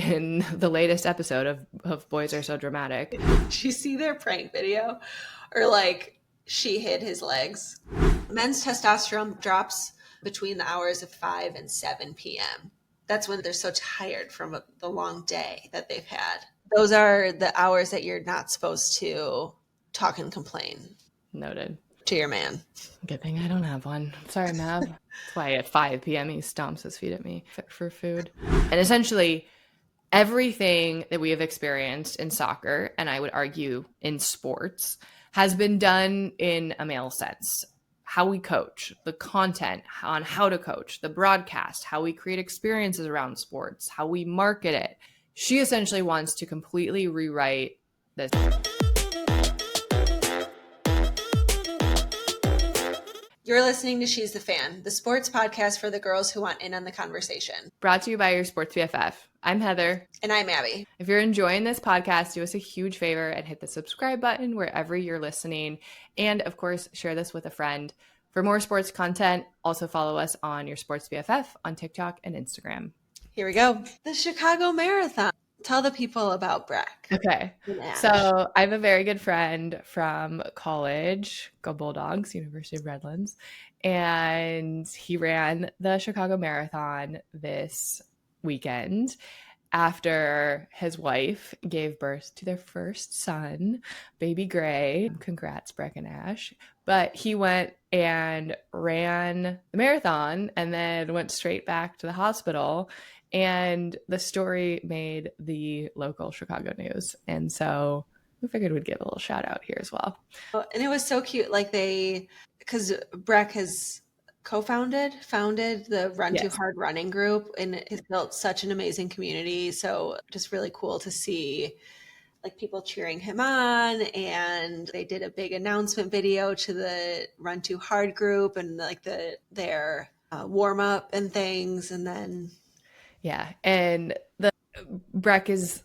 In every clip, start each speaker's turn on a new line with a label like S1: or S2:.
S1: in the latest episode of Boys Are So Dramatic.
S2: Did you see their prank video? Or like she hid his legs. Men's testosterone drops between the hours of 5 and 7 p.m. That's when they're so tired from the long day that they've had. Those are the hours that you're not supposed to talk and complain.
S1: Noted.
S2: To your man.
S1: Good thing I don't have one. Sorry, Mav. That's why at 5 p.m. he stomps his feet at me for food. And essentially, everything that we have experienced in soccer, and I would argue in sports, has been done in a male sense. How we coach, the content on how to coach, the broadcast, how we create experiences around sports, how we market it. She essentially wants to completely rewrite this.
S2: You're listening to She's the Fan, the sports podcast for the girls who want in on the conversation.
S1: Brought to you by your sports BFF. I'm Heather.
S2: And I'm Abby.
S1: If you're enjoying this podcast, do us a huge favor and hit the subscribe button wherever you're listening. And of course, share this with a friend. For more sports content, also follow us on your sports BFF on TikTok and Instagram.
S2: Here we go. The Chicago Marathon. Tell the people about Breck.
S1: Okay. So I have a very good friend from college, go Bulldogs, University of Redlands, and he ran the Chicago Marathon this weekend after his wife gave birth to their first son, baby Gray. Congrats, Breck and Ash. But he went and ran the marathon and then went straight back to the hospital. And the story made the local Chicago news. And so we figured we'd give a little shout out here as well.
S2: And it was so cute. Like because Breck has founded the Run Too Hard running group and has built such an amazing community. So just really cool to see like people cheering him on. And they did a big announcement video to the Run Too Hard group and like their warm up and things. And then
S1: yeah, and the Breck is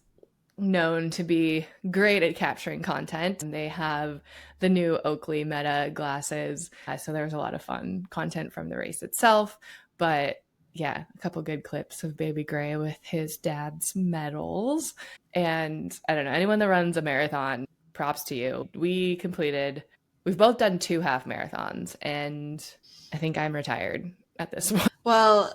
S1: known to be great at capturing content. And they have the new Oakley Meta glasses. So there's a lot of fun content from the race itself. But yeah, a couple good clips of baby Gray with his dad's medals. And I don't know, anyone that runs a marathon, props to you. We've both done 2 half marathons, and I think I'm retired at this point.
S2: Well,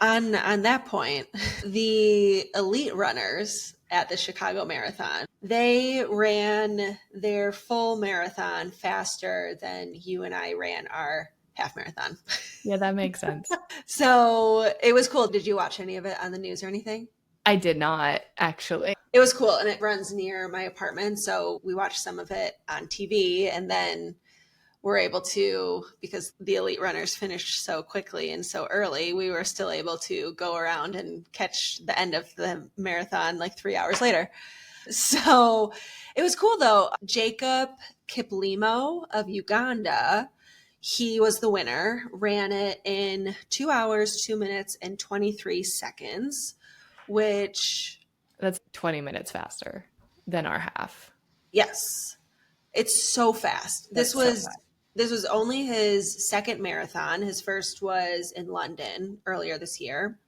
S2: on that point, the elite runners at the Chicago Marathon, they ran their full marathon faster than you and I ran our half marathon.
S1: Yeah, that makes sense.
S2: So it was cool. Did you watch any of it on the news or anything?
S1: I did not, actually.
S2: It was cool, and it runs near my apartment, so we watched some of it on TV, and then we're able to, because the elite runners finished so quickly and so early, we were still able to go around and catch the end of the marathon like 3 hours later. So it was cool though. Jacob Kiplimo of Uganda, he was the winner, ran it in 2 hours, 2 minutes and 23 seconds, which...
S1: That's 20 minutes faster than our half.
S2: Yes. It's so fast. This was only his second marathon. His first was in London earlier this year.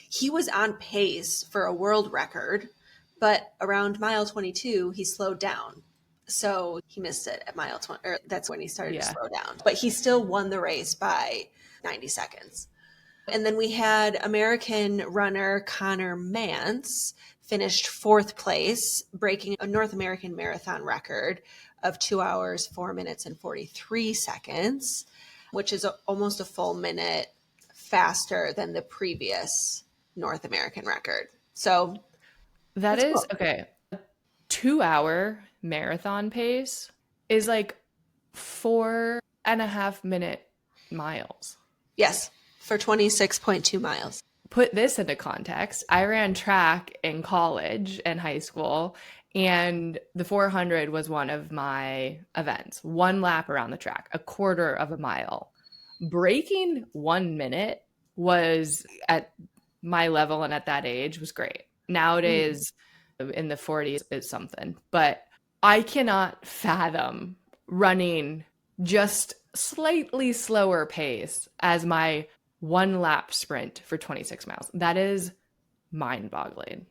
S2: He was on pace for a world record, but around mile 22, he slowed down. So he missed it at mile 20, or that's when he started to slow down. But he still won the race by 90 seconds. And then we had American runner Connor McDavid finished 4th place, breaking a North American marathon record of 2 hours, 4 minutes and 43 seconds, which is almost a full minute faster than the previous North American record. So
S1: that is cool. Okay. A 2 hour marathon pace is like 4.5 minute miles.
S2: Yes. For 26.2 miles.
S1: Put this into context. I ran track in college and high school, and the 400 was one of my events. 1 lap around the track, a quarter of a mile. Breaking 1 minute was, at my level and at that age, was great. Nowadays, in the 40s is something. But I cannot fathom running just slightly slower pace as my 1 lap sprint for 26 miles. That is mind-boggling.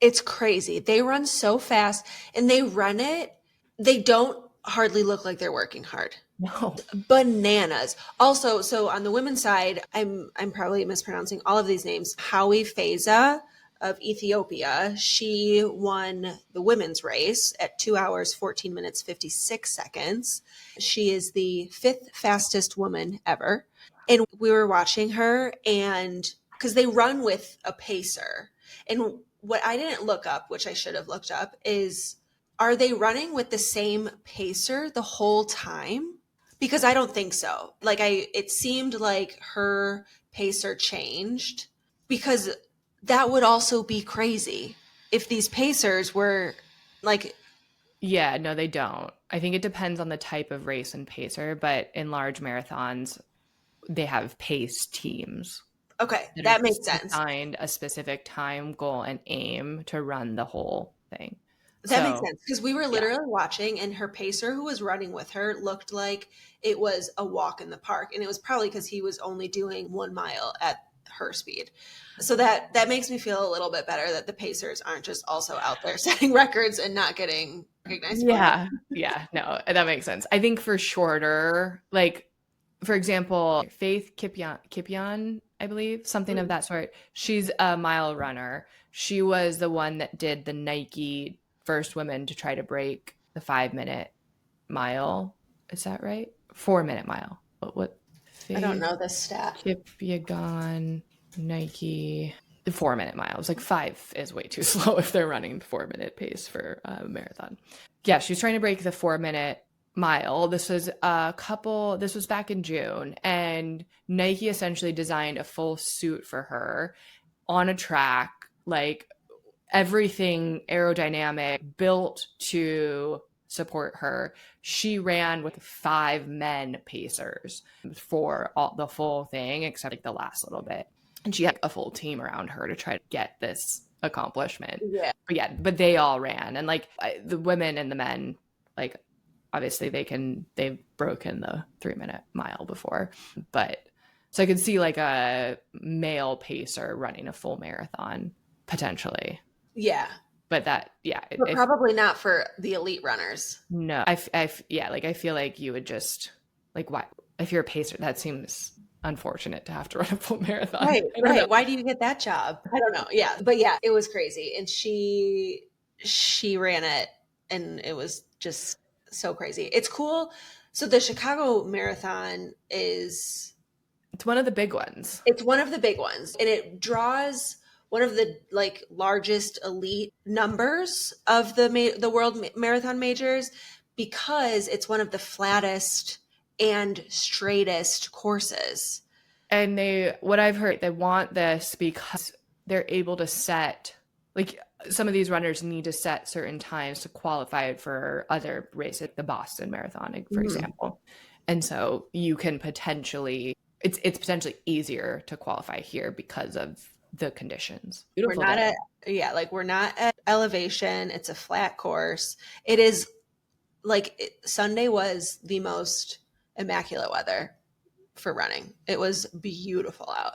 S2: It's crazy. They run so fast and they run it. They don't hardly look like they're working hard.
S1: No.
S2: Bananas. Also, so on the women's side, I'm probably mispronouncing all of these names. Howie Feza of Ethiopia, she won the women's race at 2 hours 14 minutes 56 seconds. She is the fifth fastest woman ever. And we were watching her, and because they run with a pacer. And what I didn't look up, which I should have looked up, is are they running with the same pacer the whole time? Because I don't think so. Like it seemed like her pacer changed, because that would also be crazy if these pacers were like.
S1: Yeah, no, they don't. I think it depends on the type of race and pacer, but in large marathons, they have pace teams
S2: Okay,
S1: that are
S2: that makes sense.
S1: assigned a specific time, goal, and aim to run the whole thing.
S2: That makes
S1: So
S2: sense, because we were
S1: yeah,
S2: literally watching, and her pacer who was running with her looked like it was a walk in the park, and it was probably because he was only doing 1 mile at her speed. So that makes me feel a little bit better that the pacers aren't just also out there setting records and not getting recognized for it.
S1: yeah, no, that makes sense. I think for shorter, like for example, Faith Kipyegon, I believe, something of that sort. She's a mile runner. She was the one that did the Nike first woman to try to break the 5-minute mile. Is that right? 4-minute mile. What?
S2: I don't
S1: Faith
S2: know this stat.
S1: Kipyegon, Nike, the 4-minute mile. It's like 5 is way too slow if they're running 4-minute pace for a marathon. Yeah, she's trying to break the 4-minute mile. This was back in June, and Nike essentially designed a full suit for her on a track, like everything aerodynamic, built to support her. She ran with 5 men pacers for the full thing, except like the last little bit. And she had a full team around her to try to get this accomplishment.
S2: Yeah.
S1: But they all ran, and like the women and the men, like obviously they've broken the 3-minute mile before, but so I could see like a male pacer running a full marathon potentially.
S2: Yeah.
S1: But but
S2: probably not for the elite runners.
S1: No, yeah, like I feel like you would just like, why, if you're a pacer, that seems unfortunate to have to run a full marathon.
S2: Right. Why do you get that job? I don't know. Yeah, but yeah, it was crazy, and she ran it, and it was just so crazy. It's cool. So the Chicago Marathon
S1: it's one of the big ones.
S2: It's one of the big ones, and it draws one of the like largest elite numbers of the world marathon majors, because it's one of the flattest and straightest courses.
S1: And what I've heard, they want this because they're able to set, like some of these runners need to set certain times to qualify for other races, the Boston Marathon, for example. And so you can potentially, it's potentially easier to qualify here because of the conditions.
S2: Beautiful we're not at elevation. It's a flat course. It is Sunday was the most immaculate weather for running. It was beautiful out.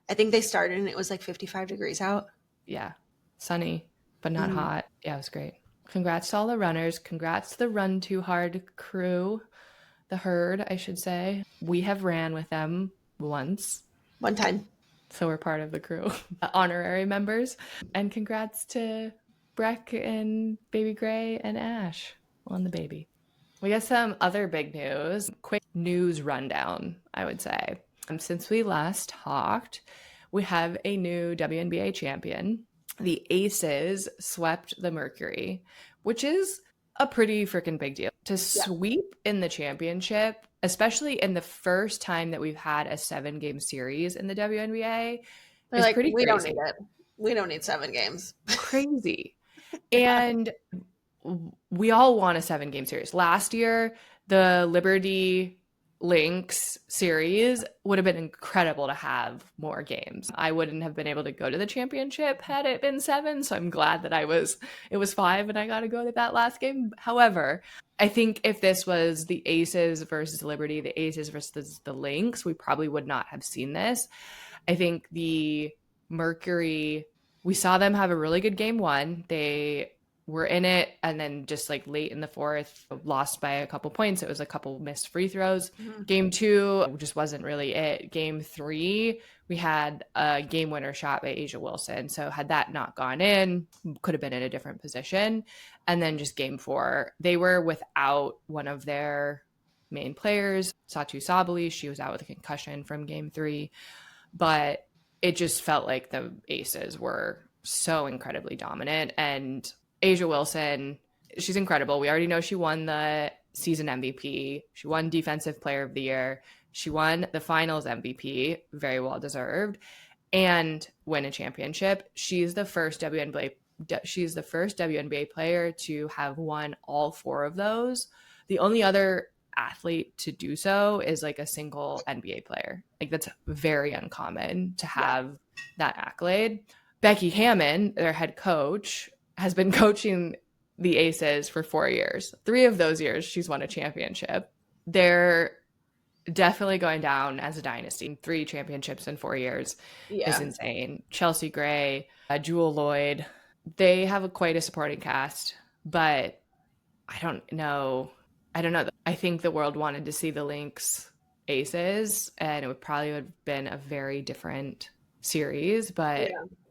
S2: I think they started and it was like 55 degrees out.
S1: Yeah. Sunny, but not hot. Yeah, it was great. Congrats to all the runners. Congrats to the Run Too Hard crew, the herd, I should say. We have ran with them one
S2: time.
S1: So we're part of the crew, honorary members. And congrats to Breck and Baby Gray and Ash on the baby. We got some other big news. Quick news rundown, I would say. Since we last talked, we have a new WNBA champion. The Aces swept the Mercury, which is a pretty freaking big deal. To sweep in the championship, especially in the first time that we've had a 7-game series in the WNBA, is pretty crazy.
S2: We don't need it. We don't need 7 games.
S1: Crazy. And we all want a 7-game series. Last year, the Liberty Lynx series would have been incredible to have more games. I wouldn't have been able to go to the championship had it been 7, so I'm glad that it was 5 and I got to go to that last game. However, I think if this was the Aces versus Liberty, the Aces versus the Lynx, we probably would not have seen this. I think the Mercury We saw them have a really good game one. They were in it, and then just like late in the fourth, lost by a couple points. It was a couple missed free throws. Game two just wasn't really it. Game three, we had a game winner shot by Asia Wilson. So had that not gone in, could have been in a different position. And then just game four, they were without one of their main players, Satu Sabali. She was out with a concussion from game three. But it just felt like the Aces were so incredibly dominant. And Asia Wilson, she's incredible. We already know she won the season MVP. She won Defensive Player of the Year. She won the finals MVP, very well deserved, and win a championship. She's the first WNBA player to have won all four of those. The only other athlete to do so is like a single NBA player. Like that's very uncommon to have that accolade. Becky Hammon, their head coach, has been coaching the Aces for 4 years. 3 of those years, she's won a championship. They're definitely going down as a dynasty. 3 championships in 4 years is insane. Chelsea Gray, Jewel Lloyd, they have quite a supporting cast, but I don't know. I think the world wanted to see the Lynx Aces, and it would probably have been a very different series, but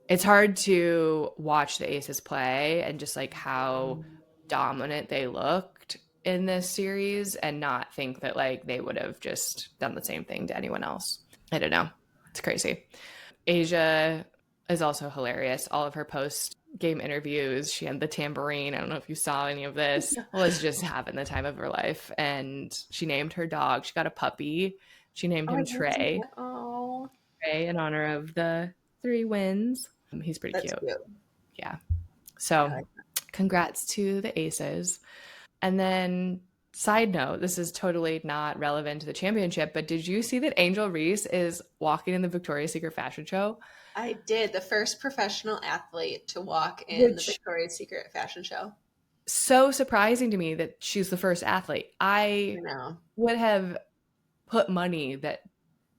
S1: it's hard to watch the Aces play and just like how dominant they looked in this series and not think that like they would have just done the same thing to anyone else. I don't know. It's crazy. Asia is also hilarious. All of her post-game interviews, she had the tambourine. I don't know if you saw any of this. Was just having the time of her life. And she named her dog. She got a puppy. She named him Trey.
S2: Oh,
S1: Trey in honor of the 3 wins. He's pretty cute. Yeah. So congrats to the Aces. And then side note, this is totally not relevant to the championship, but did you see that Angel Reese is walking in the Victoria's Secret fashion show?
S2: I did. The first professional athlete to walk in the Victoria's Secret fashion show.
S1: So surprising to me that she's the first athlete. I would have put money that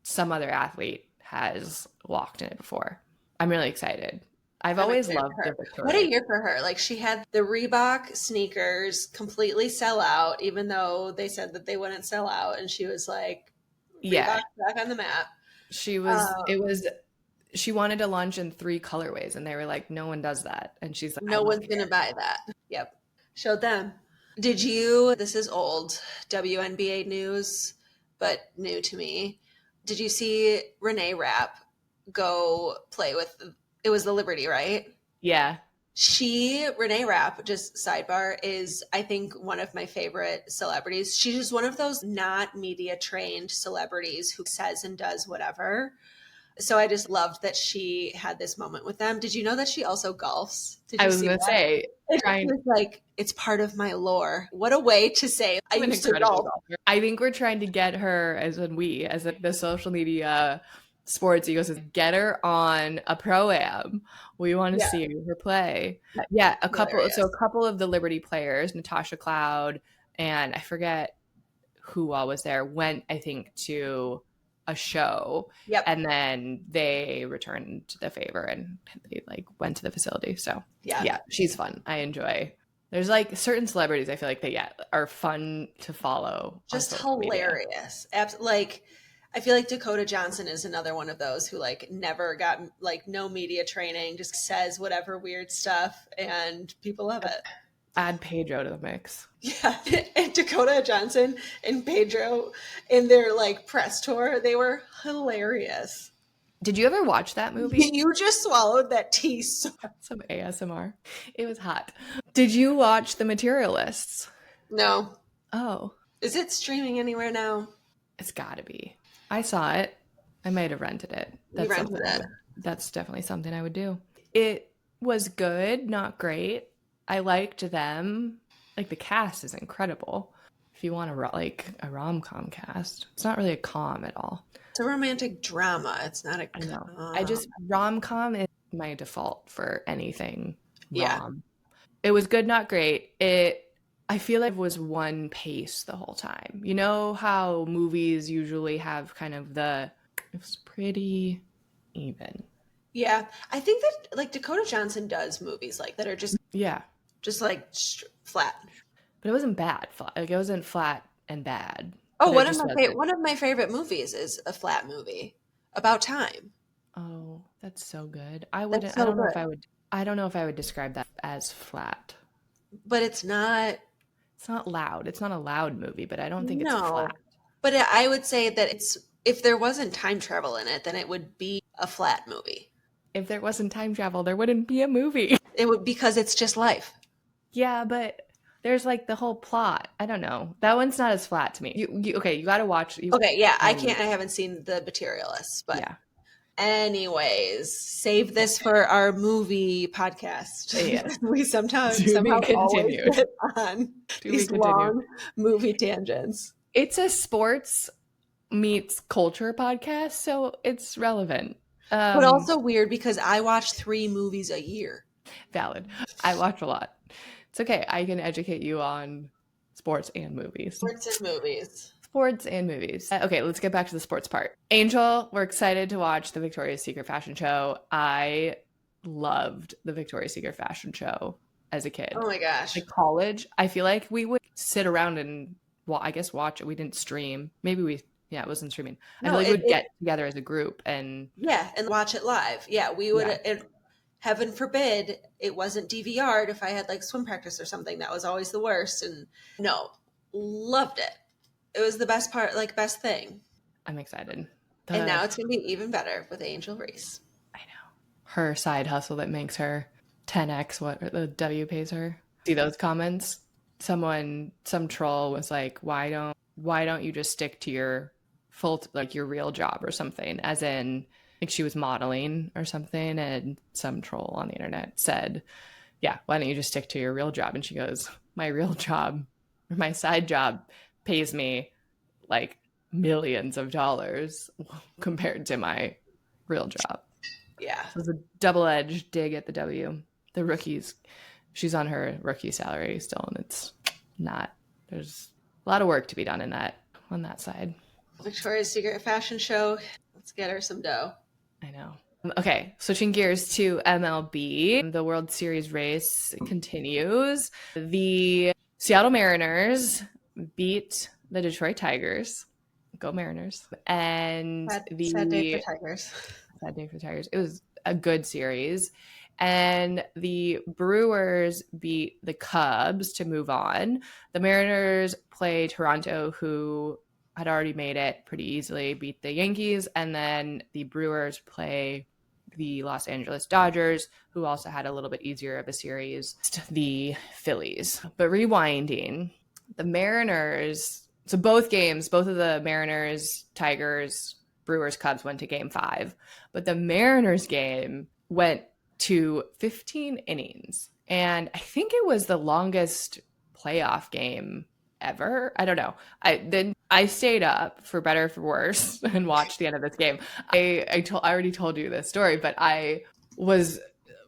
S1: some other athlete has walked in it before. I'm really excited. I've always loved the Victoria.
S2: What a year for her. Like she had the Reebok sneakers completely sell out, even though they said that they wouldn't sell out. And she was like, Reebok back on the map.
S1: She wanted to launch in 3 colorways and they were like, no one does that. And she's like,
S2: no one's going to buy that. Yep. Showed them. This is old WNBA news, but new to me. Did you see Renee Rapp go play with, it was the Liberty, right?
S1: Yeah.
S2: Renee Rapp, just sidebar, is I think one of my favorite celebrities. She's just one of those not media trained celebrities who says and does whatever. So I just loved that she had this moment with them. Did you know that she also golfs?
S1: I was going to say.
S2: It's like, it's part of my lore. What a way to say I used to golf.
S1: I think we're trying to get her, as the social media sports ecosystem, get her on a pro-am. We want to see her play. Yeah, a couple of the Liberty players, Natasha Cloud, and I forget who all was there, went, I think, to a show. Yep. And then they returned the favor and they like went to the facility. So yeah, she's fun. I enjoy. There's like certain celebrities I feel like they are fun to follow.
S2: Just hilarious. Like I feel like Dakota Johnson is another one of those who like never got like no media training, just says whatever weird stuff and people love it.
S1: Add Pedro to the mix.
S2: Yeah. And Dakota Johnson and Pedro in their like press tour, they were hilarious.
S1: Did you ever watch that movie?
S2: You just swallowed that tea.
S1: Some ASMR. It was hot. Did you watch The Materialists?
S2: No.
S1: Oh.
S2: Is it streaming anywhere now?
S1: It's gotta be. I saw it. I might have rented it. That's definitely something I would do. It was good, not great. I liked them. Like the cast is incredible. If you want a rom-com cast, it's not really a com at all.
S2: It's a romantic drama. It's not a com.
S1: I know. Rom-com is my default for anything rom. It was good, not great. I feel like it was one pace the whole time. You know how movies usually have kind of it was pretty even.
S2: Yeah. I think that like Dakota Johnson does movies like that are just like flat.
S1: But it wasn't bad. Like it wasn't flat and bad.
S2: Oh,
S1: But it just wasn't.
S2: one of my favorite movies is a flat movie, About Time.
S1: Oh, that's so good.
S2: That's
S1: I
S2: so
S1: don't know
S2: good.
S1: if I would. I don't know if I would describe that as flat.
S2: But it's not.
S1: It's not loud. It's not a loud movie, but I don't think it's
S2: No.
S1: flat.
S2: But I would say that it's if there wasn't time travel in it, then it would be a flat movie.
S1: If there wasn't time travel, there wouldn't be a movie.
S2: It would because it's just life.
S1: Yeah, but there's like the whole plot. I don't know. That one's not as flat to me. Okay, you got to watch.
S2: Okay, yeah, I haven't seen The Materialists, but
S1: yeah.
S2: Anyways, save this for our movie podcast.
S1: Yeah.
S2: We somehow always get on these long movie tangents.
S1: It's a sports meets culture podcast, so it's relevant.
S2: But also weird because I watch 3 movies a year.
S1: Valid. I watch a lot. It's okay. I can educate you on sports and movies.
S2: Sports and movies.
S1: Sports and movies. Okay, let's get back to the sports part. Angel, we're excited to watch the Victoria's Secret fashion show. I loved the Victoria's Secret fashion show as a kid.
S2: Oh my gosh.
S1: Like college, I feel like we would sit around and, well, I guess watch it. We didn't stream. Maybe it wasn't streaming. I feel like we would get together as a group and
S2: watch it live. Yeah, we would. Heaven forbid it wasn't DVR'd if I had like swim practice or something. That was always the worst. And no, loved it. It was the best part, like best thing.
S1: I'm excited.
S2: And now it's going to be even better with Angel Reese.
S1: I know. Her side hustle that makes her 10x what the W pays her. See those comments? Some troll was like, why don't you just stick to your your real job or something? As in, like she was modeling or something, and some troll on the internet said, yeah, why don't you just stick to your real job? And she goes, my real job or my side job pays me like millions of dollars compared to my real job.
S2: Yeah.
S1: So it's a double-edged dig at the W. The rookies, she's on her rookie salary still, and it's not, there's a lot of work to be done on that side.
S2: Victoria's Secret fashion show. Let's get her some dough.
S1: I know. Okay, switching gears to MLB. The World Series race continues. The Seattle Mariners beat the Detroit Tigers. Go Mariners. And
S2: sad day for Tigers.
S1: Sad day for Tigers. It was a good series. And the Brewers beat the Cubs to move on. The Mariners play Toronto, who had already made it pretty easily, beat the Yankees. And then the Brewers play the Los Angeles Dodgers, who also had a little bit easier of a series, the Phillies. But rewinding, the Mariners, so both of the Mariners, Tigers, Brewers, Cubs went to game 5. But the Mariners game went to 15 innings. And I think it was the longest playoff game ever. I don't know. I stayed up for better or for worse and watched the end of this game. I already told you this story, but I was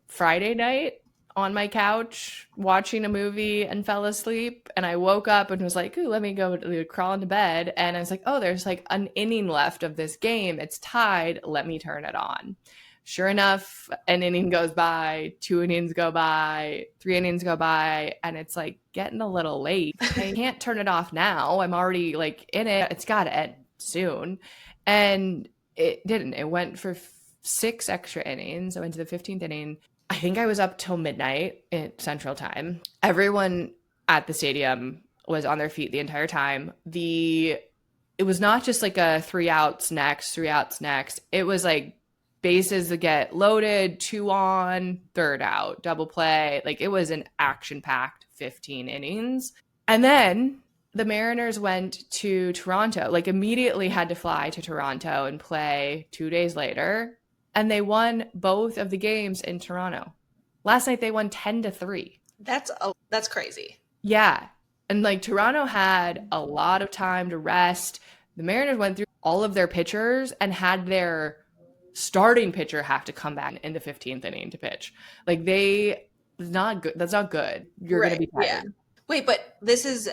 S1: Friday night on my couch watching a movie and fell asleep, and I woke up and was like, ooh, let me go crawl into bed. And I was like, oh, there's like an inning left of this game. It's tied. Let me turn it on. Sure enough, an inning goes by, 2 innings go by, 3 innings go by, and it's like getting a little late. I can't turn it off now. I'm already like in it. It's got to end soon. And it didn't. It went for 6 extra innings. I went to the 15th inning. I think I was up till midnight at Central Time. Everyone at the stadium was on their feet the entire time. It was not just like a 3 outs next, 3 outs next. It was like bases that get loaded, 2 on, 3rd out, double play. Like it was an action-packed 15 innings. And then the Mariners went to Toronto, like immediately had to fly to Toronto and play 2 days later. And they won both of the games in Toronto. Last night they won 10-3.
S2: That's crazy.
S1: Yeah. And like Toronto had a lot of time to rest. The Mariners went through all of their pitchers and had their starting pitcher have to come back in the 15th inning to pitch. Like that's not good. You're going to be tired.
S2: Yeah. Wait, but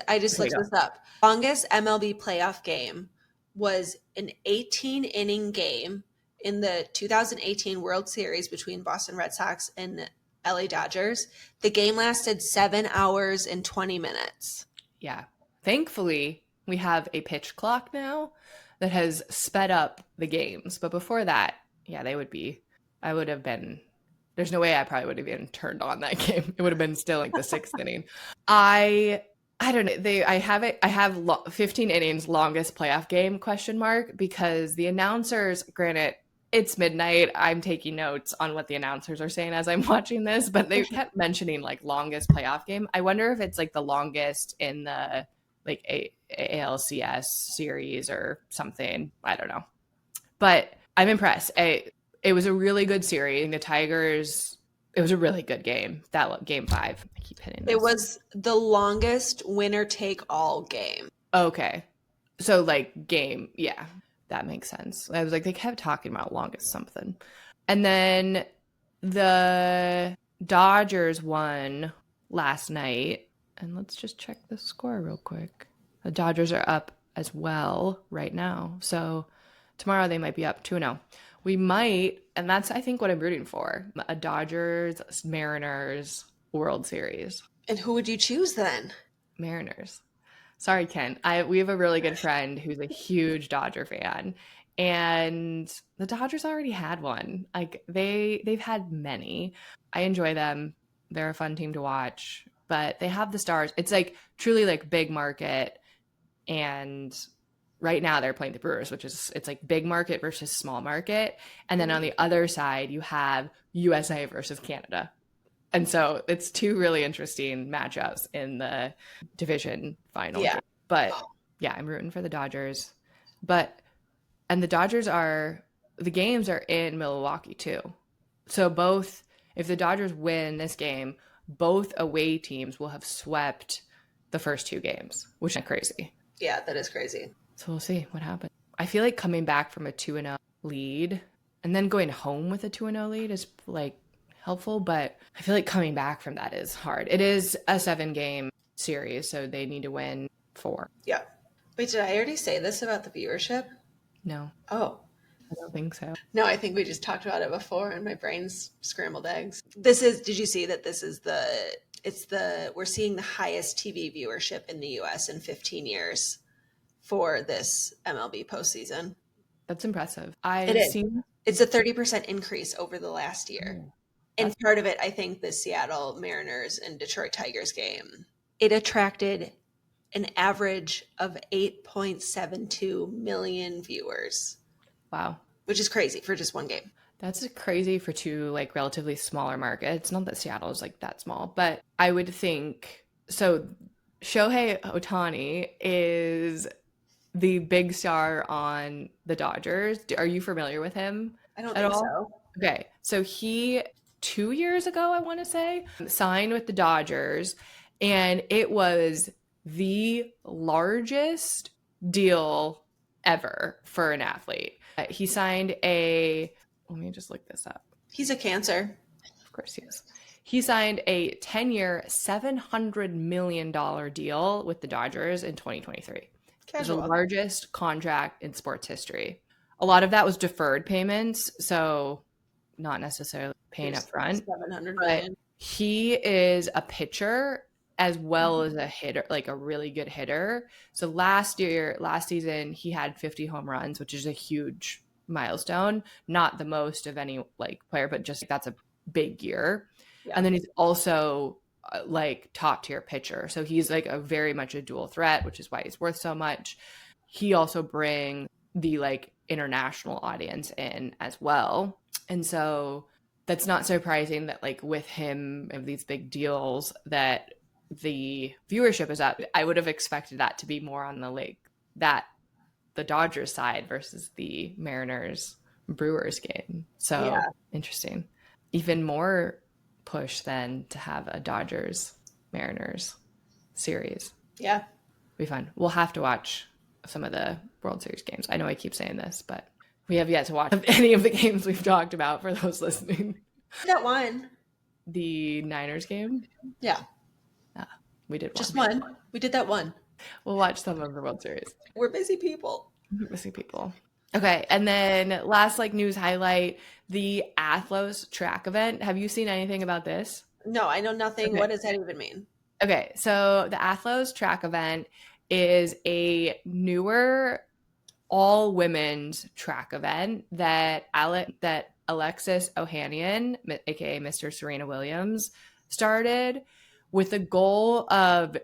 S2: I just looked this up. Longest MLB playoff game was an 18 inning game in the 2018 World Series between Boston Red Sox and LA Dodgers, the game lasted 7 hours and 20 minutes.
S1: Yeah. Thankfully, we have a pitch clock now that has sped up the games. But before that, yeah, I would have been, there's no way I probably would have even turned on that game. It would have been still like the sixth inning. I don't know. I have 15 innings, longest playoff game, question mark, because the announcers, granted, it's midnight. I'm taking notes on what the announcers are saying as I'm watching this, but they kept mentioning like longest playoff game. I wonder if it's like the longest in the like ALCS series or something. I don't know, but I'm impressed. It was a really good series. The Tigers. It was a really good game. That game 5. I keep hitting this.
S2: It was the longest winner take all game.
S1: Okay, so like game, yeah. That makes sense. I was like, they kept talking about longest something. And then the Dodgers won last night. And let's just check the score real quick. The Dodgers are up as well right now. So tomorrow they might be up 2-0. We might, and that's, I think, what I'm rooting for, a Dodgers-Mariners World Series.
S2: And who would you choose then?
S1: Mariners. Sorry, Ken. We have a really good friend who's a huge Dodger fan, and the Dodgers already had one. Like they've had many. I enjoy them. They're a fun team to watch, but they have the stars. It's like truly like big market, and right now they're playing the Brewers, it's like big market versus small market, and then on the other side you have USA versus Canada. And so it's 2 really interesting matchups in the division final.
S2: Yeah.
S1: But yeah, I'm rooting for the Dodgers. And the Dodgers the games are in Milwaukee too. So if the Dodgers win this game, both away teams will have swept the first 2 games, which is crazy.
S2: Yeah, that is crazy.
S1: So we'll see what happens. I feel like coming back from a 2-0 lead and then going home with a 2-0 lead is like helpful, but I feel like coming back from that is hard. It is a 7-game series, so they need to win 4.
S2: Yeah. Wait, did I already say this about the viewership?
S1: No.
S2: Oh.
S1: I don't think so.
S2: No, I think we just talked about it before and my brain's scrambled eggs. Did you see that we're seeing the highest TV viewership in the US in 15 years for this MLB postseason.
S1: That's impressive.
S2: It's a 30% increase over the last year. And part of it, I think, the Seattle Mariners and Detroit Tigers game, it attracted an average of 8.72 million viewers.
S1: Wow.
S2: Which is crazy for just one game.
S1: That's crazy for 2 like relatively smaller markets. Not that Seattle is like that small, but I would think so. Shohei Ohtani is the big star on the Dodgers. Are you familiar with him?
S2: I don't think so.
S1: Okay. So he 2 years ago, I want to say, signed with the Dodgers, and it was the largest deal ever for an athlete. He signed let me just look this up.
S2: He's a Cancer.
S1: Of course he is. He signed a 10-year, $700 million deal with the Dodgers in 2023. It was the largest contract in sports history. A lot of that was deferred payments, so not necessarily paying up front.
S2: $700 million.
S1: He is a pitcher as well as a hitter, like a really good hitter. So last season, he had 50 home runs, which is a huge milestone. Not the most of any like player, but just that's a big year. Yeah. And then he's also like top tier pitcher. So he's like very much a dual threat, which is why he's worth so much. He also brings the like international audience in as well. And so that's not surprising that like with him of these big deals that the viewership is up. I would have expected that to be more on the like the Dodgers side versus the Mariners Brewers game. So yeah. Interesting. Even more push than to have a Dodgers Mariners series.
S2: Yeah.
S1: Be fun. We'll have to watch some of the World Series games. I know I keep saying this, but we have yet to watch any of the games we've talked about for those listening.
S2: That one.
S1: The Niners game?
S2: Yeah.
S1: We did
S2: just one. We did that one.
S1: We'll watch some of the World Series.
S2: We're busy people.
S1: We're busy people. Okay, and then last like news highlight, the Athlose track event. Have you seen anything about this?
S2: No, I know nothing.
S1: Okay.
S2: What does that even mean?
S1: Okay, so the Athlose track event is a newer all women's track event that Alexis Ohanian, aka Mr. Serena Williams, started with the goal of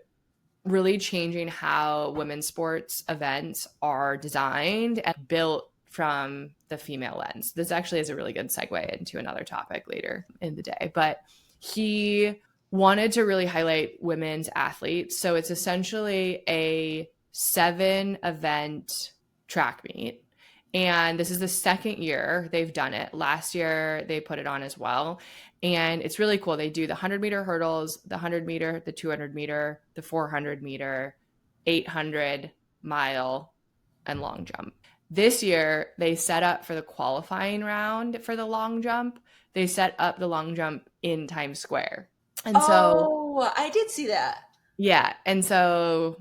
S1: really changing how women's sports events are designed and built from the female lens. This actually is a really good segue into another topic later in the day, but he wanted to really highlight women's athletes. So it's essentially a 7 event track meet. And this is the second year they've done it. Last year they put it on as well. And it's really cool. They do the 100-meter hurdles, the 100-meter, the 200-meter, the 400-meter, 800-mile, and long jump. This year, they set up for the qualifying round for the long jump. They set up the long jump in Times Square. And
S2: so I did see that.
S1: Yeah. And so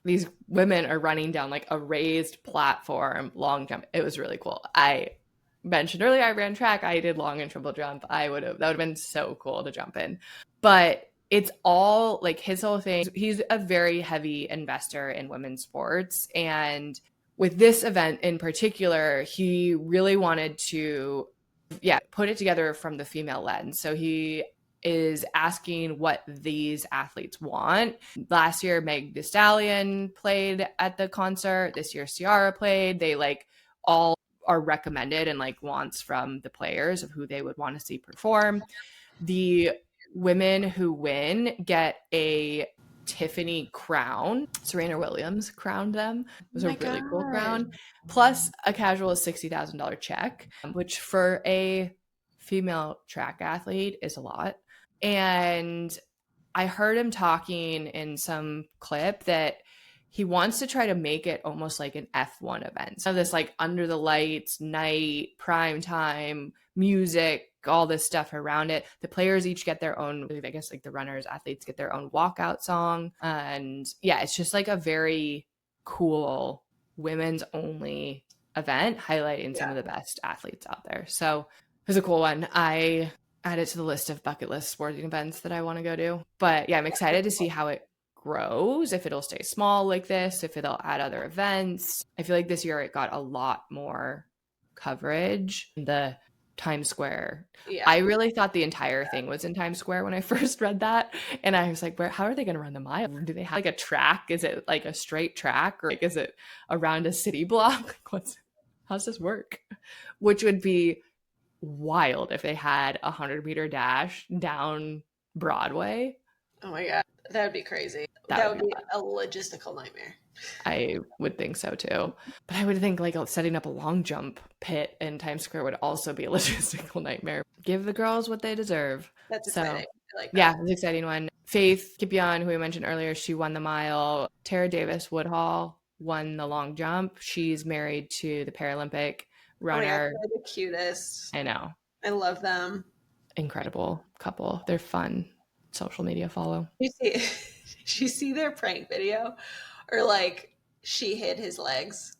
S1: these women are running down like a raised platform, long jump. It was really cool. I mentioned earlier I ran track. I did long and triple jump. That would have been so cool to jump in. But it's all like his whole thing. He's a very heavy investor in women's sports. And with this event in particular, he really wanted to, put it together from the female lens. So he is asking what these athletes want. Last year, Meg Thee Stallion played at the concert. This year, Ciara played. They like all are recommended and like wants from the players of who they would want to see perform. The women who win get a Tiffany crown. Serena Williams crowned them. It was a really cool crown. Plus a casual $60,000 check, which for a female track athlete is a lot. And I heard him talking in some clip that he wants to try to make it almost like an F1 event. So this like under the lights, night, prime time, music, all this stuff around it. The players each get their own, I guess like the runners, athletes get their own walkout song. And yeah, it's just like a very cool women's only event highlighting some of the best athletes out there. So it was a cool one. I add it to the list of bucket list sporting events that I want to go to. But yeah, I'm excited to see how it grows, if it'll stay small like this, if it'll add other events. I feel like this year it got a lot more coverage. The Times Square. Yeah. I really thought the entire thing was in Times Square when I first read that. And I was like, how are they going to run the mile? Do they have like a track? Is it like a straight track or like, is it around a city block? How's this work? Which would be wild if they had a 100-meter dash down Broadway.
S2: Oh my God. That would be crazy. That would be a logistical nightmare.
S1: I would think so too. But I would think like setting up a long jump pit in Times Square would also be a logistical nightmare. Give the girls what they deserve.
S2: That's exciting. I like that.
S1: Yeah, it's an exciting one. Faith Kipyegon, who we mentioned earlier, she won the mile. Tara Davis Woodhall won the long jump. She's married to the Paralympic runner. Oh, yeah,
S2: they're the cutest.
S1: I know.
S2: I love them.
S1: Incredible couple. They're fun. Social media follow.
S2: You see their prank video? Or like she hid his legs.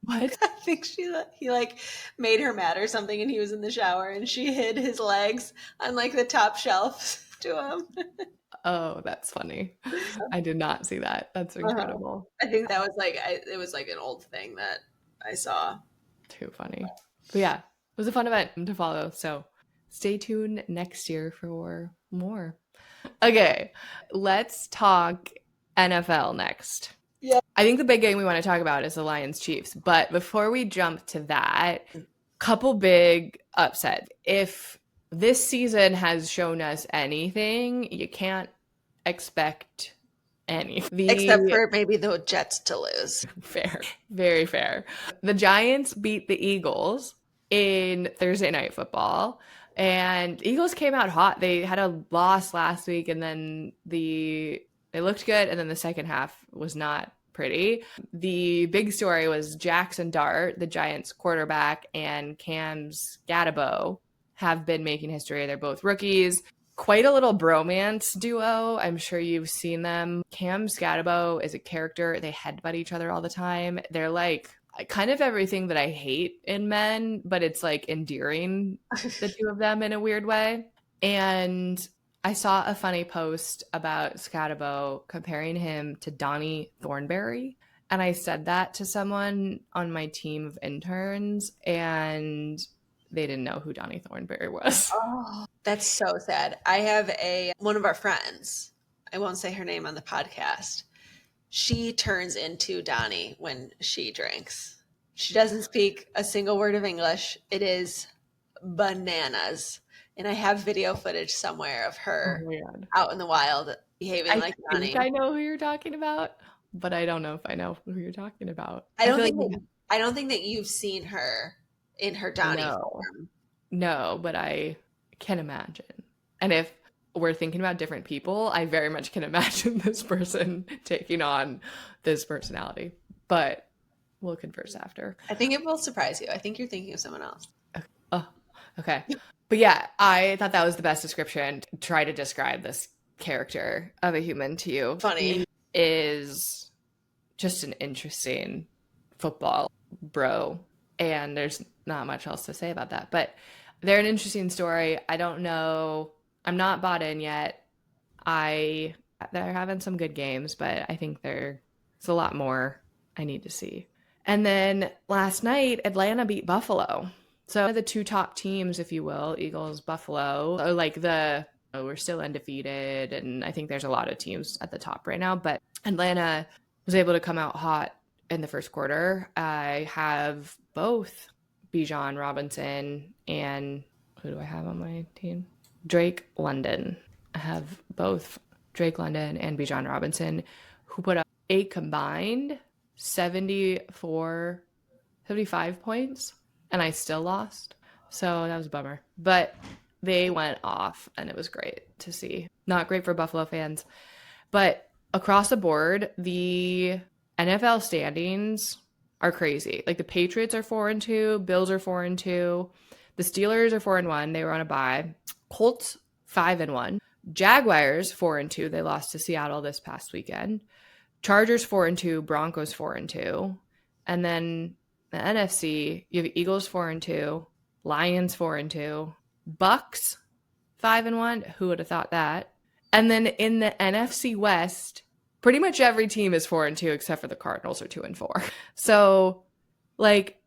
S1: What?
S2: I think he like made her mad or something and he was in the shower and she hid his legs on like the top shelf to him.
S1: Oh, that's funny. I did not see that. That's incredible.
S2: I think that was like, it was like an old thing that I saw.
S1: Too funny. But yeah, it was a fun event to follow. So stay tuned next year for more. Okay, let's talk NFL next.
S2: Yeah.
S1: I think the big game we want to talk about is the Lions Chiefs. But before we jump to that, couple big upsets. If this season has shown us anything, you can't expect anything.
S2: Except for maybe the Jets to lose.
S1: Fair. Very fair. The Giants beat the Eagles in Thursday Night Football. And Eagles came out hot. They had a loss last week, and then they looked good, and then the second half was not pretty. The big story was Jackson Dart, the Giants quarterback, and Cam Scatabo have been making history. They're both rookies. Quite a little bromance duo. I'm sure you've seen them. Cam Scatabo is a character. They headbutt each other all the time. They're like kind of everything that I hate in men, but it's like endearing the two of them in a weird way. And I saw a funny post about Scatabo comparing him to Donnie Thornberry. And I said that to someone on my team of interns, and they didn't know who Donnie Thornberry was.
S2: Oh, that's so sad. I have one of our friends, I won't say her name on the podcast. She turns into Donnie when she drinks. She doesn't speak a single word of English. It is bananas. And I have video footage somewhere of her out in the wild behaving like Donnie.
S1: I think I know who you're talking about, but I don't know if I know who you're talking about.
S2: I don't think that you've seen her in her Donnie form.
S1: No, but I can imagine. And if we're thinking about different people, I very much can imagine this person taking on this personality. But we'll converse after.
S2: I think it will surprise you. I think you're thinking of someone else.
S1: Oh, okay. But yeah, I thought that was the best description to try to describe this character of a human to you.
S2: Funny.
S1: He is just an interesting football bro. And there's not much else to say about that. But they're an interesting story. I don't know. I'm not bought in yet. They're having some good games, but I think there's a lot more I need to see. And then last night, Atlanta beat Buffalo. So the two top teams, if you will, Eagles, Buffalo, are like we're still undefeated. And I think there's a lot of teams at the top right now. But Atlanta was able to come out hot in the first quarter. I have both Bijan Robinson and who do I have on my team? Drake London. I have both Drake London and Bijan Robinson, who put up a combined 75 points, and I still lost. So that was a bummer. But they went off, and it was great to see. Not great for Buffalo fans. But across the board, the NFL standings are crazy. Like the Patriots are 4-2, Bills are 4-2, the Steelers are 4-1. They were on a bye. Colts 5-1, Jaguars 4-2. They lost to Seattle this past weekend. Chargers 4-2, Broncos 4-2, and then the NFC you have Eagles 4-2, Lions 4-2, Bucks 5-1. Who would have thought that? And then in the NFC West, pretty much every team is 4-2 except for the Cardinals are 2-4. So, like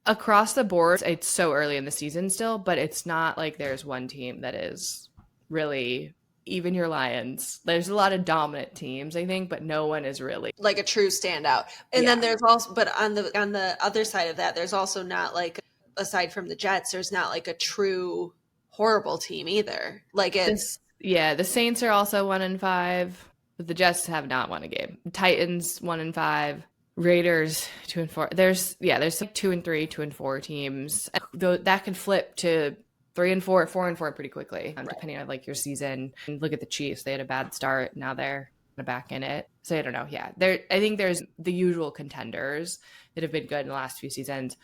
S1: across the board, it's so early in the season still, but it's not like there's one team that is really, even your Lions. There's a lot of dominant teams, I think, but no one is really
S2: like a true standout. And then there's also, but on the other side of that, there's also not like, aside from the Jets, there's not like a true horrible team either. Like it's
S1: the Saints are also 1-5. But the Jets have not won a game. Titans 1-5, Raiders 2-4. There's like 2-3, 2-4 teams. Though that could flip to 3-4, 4-4 pretty quickly, depending on like your season. And look at the Chiefs; they had a bad start. Now they're back in it. So I don't know. Yeah, I think there's the usual contenders that have been good in the last few seasons.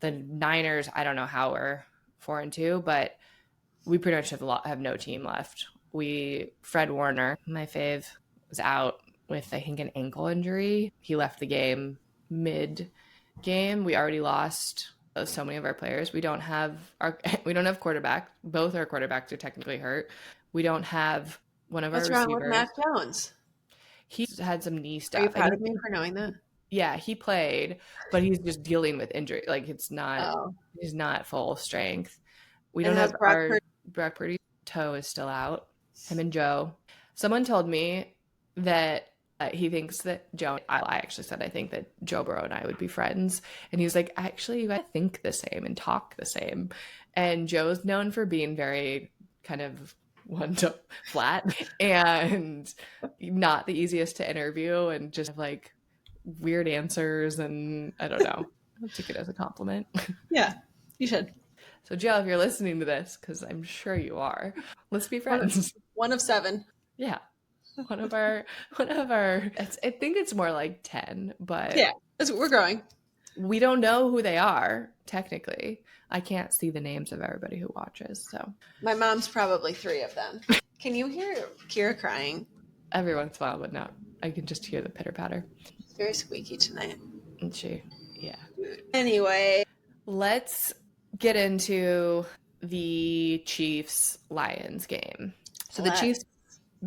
S1: The Niners, I don't know how we're 4-2, but we pretty much have no team left. Fred Warner, my fave, was out with I think an ankle injury. He left the game mid-game. We already lost so many of our players. We don't have quarterback. Both our quarterbacks are technically hurt. We don't have one of our receivers. What's wrong with
S2: Mac Jones?
S1: He had some knee stuff.
S2: Are you proud of me for knowing that?
S1: Yeah, he played, but he's just dealing with injury. Like he's not full strength. We don't have Brock Purdy's toe is still out. Him and Joe. Someone told me that he thinks that I actually said I think that Joe Burrow and I would be friends. And he was like, actually, you guys think the same and talk the same. And Joe's known for being very kind of flat and not the easiest to interview and just like weird answers. And I don't know. I took it as a compliment.
S2: Yeah, you should.
S1: So Joe, if you're listening to this, because I'm sure you are, let's be friends.
S2: One of 7.
S1: Yeah. One of our I think it's more like 10, but
S2: yeah, we're growing.
S1: We don't know who they are technically. I can't see the names of everybody who watches. So
S2: my mom's probably 3 of them. Can you hear Kira crying?
S1: Every once in a while, but no. I can just hear the pitter patter.
S2: She's very squeaky tonight.
S1: Isn't she? Yeah.
S2: Anyway,
S1: let's get into the Chiefs-Lions game. So the Chiefs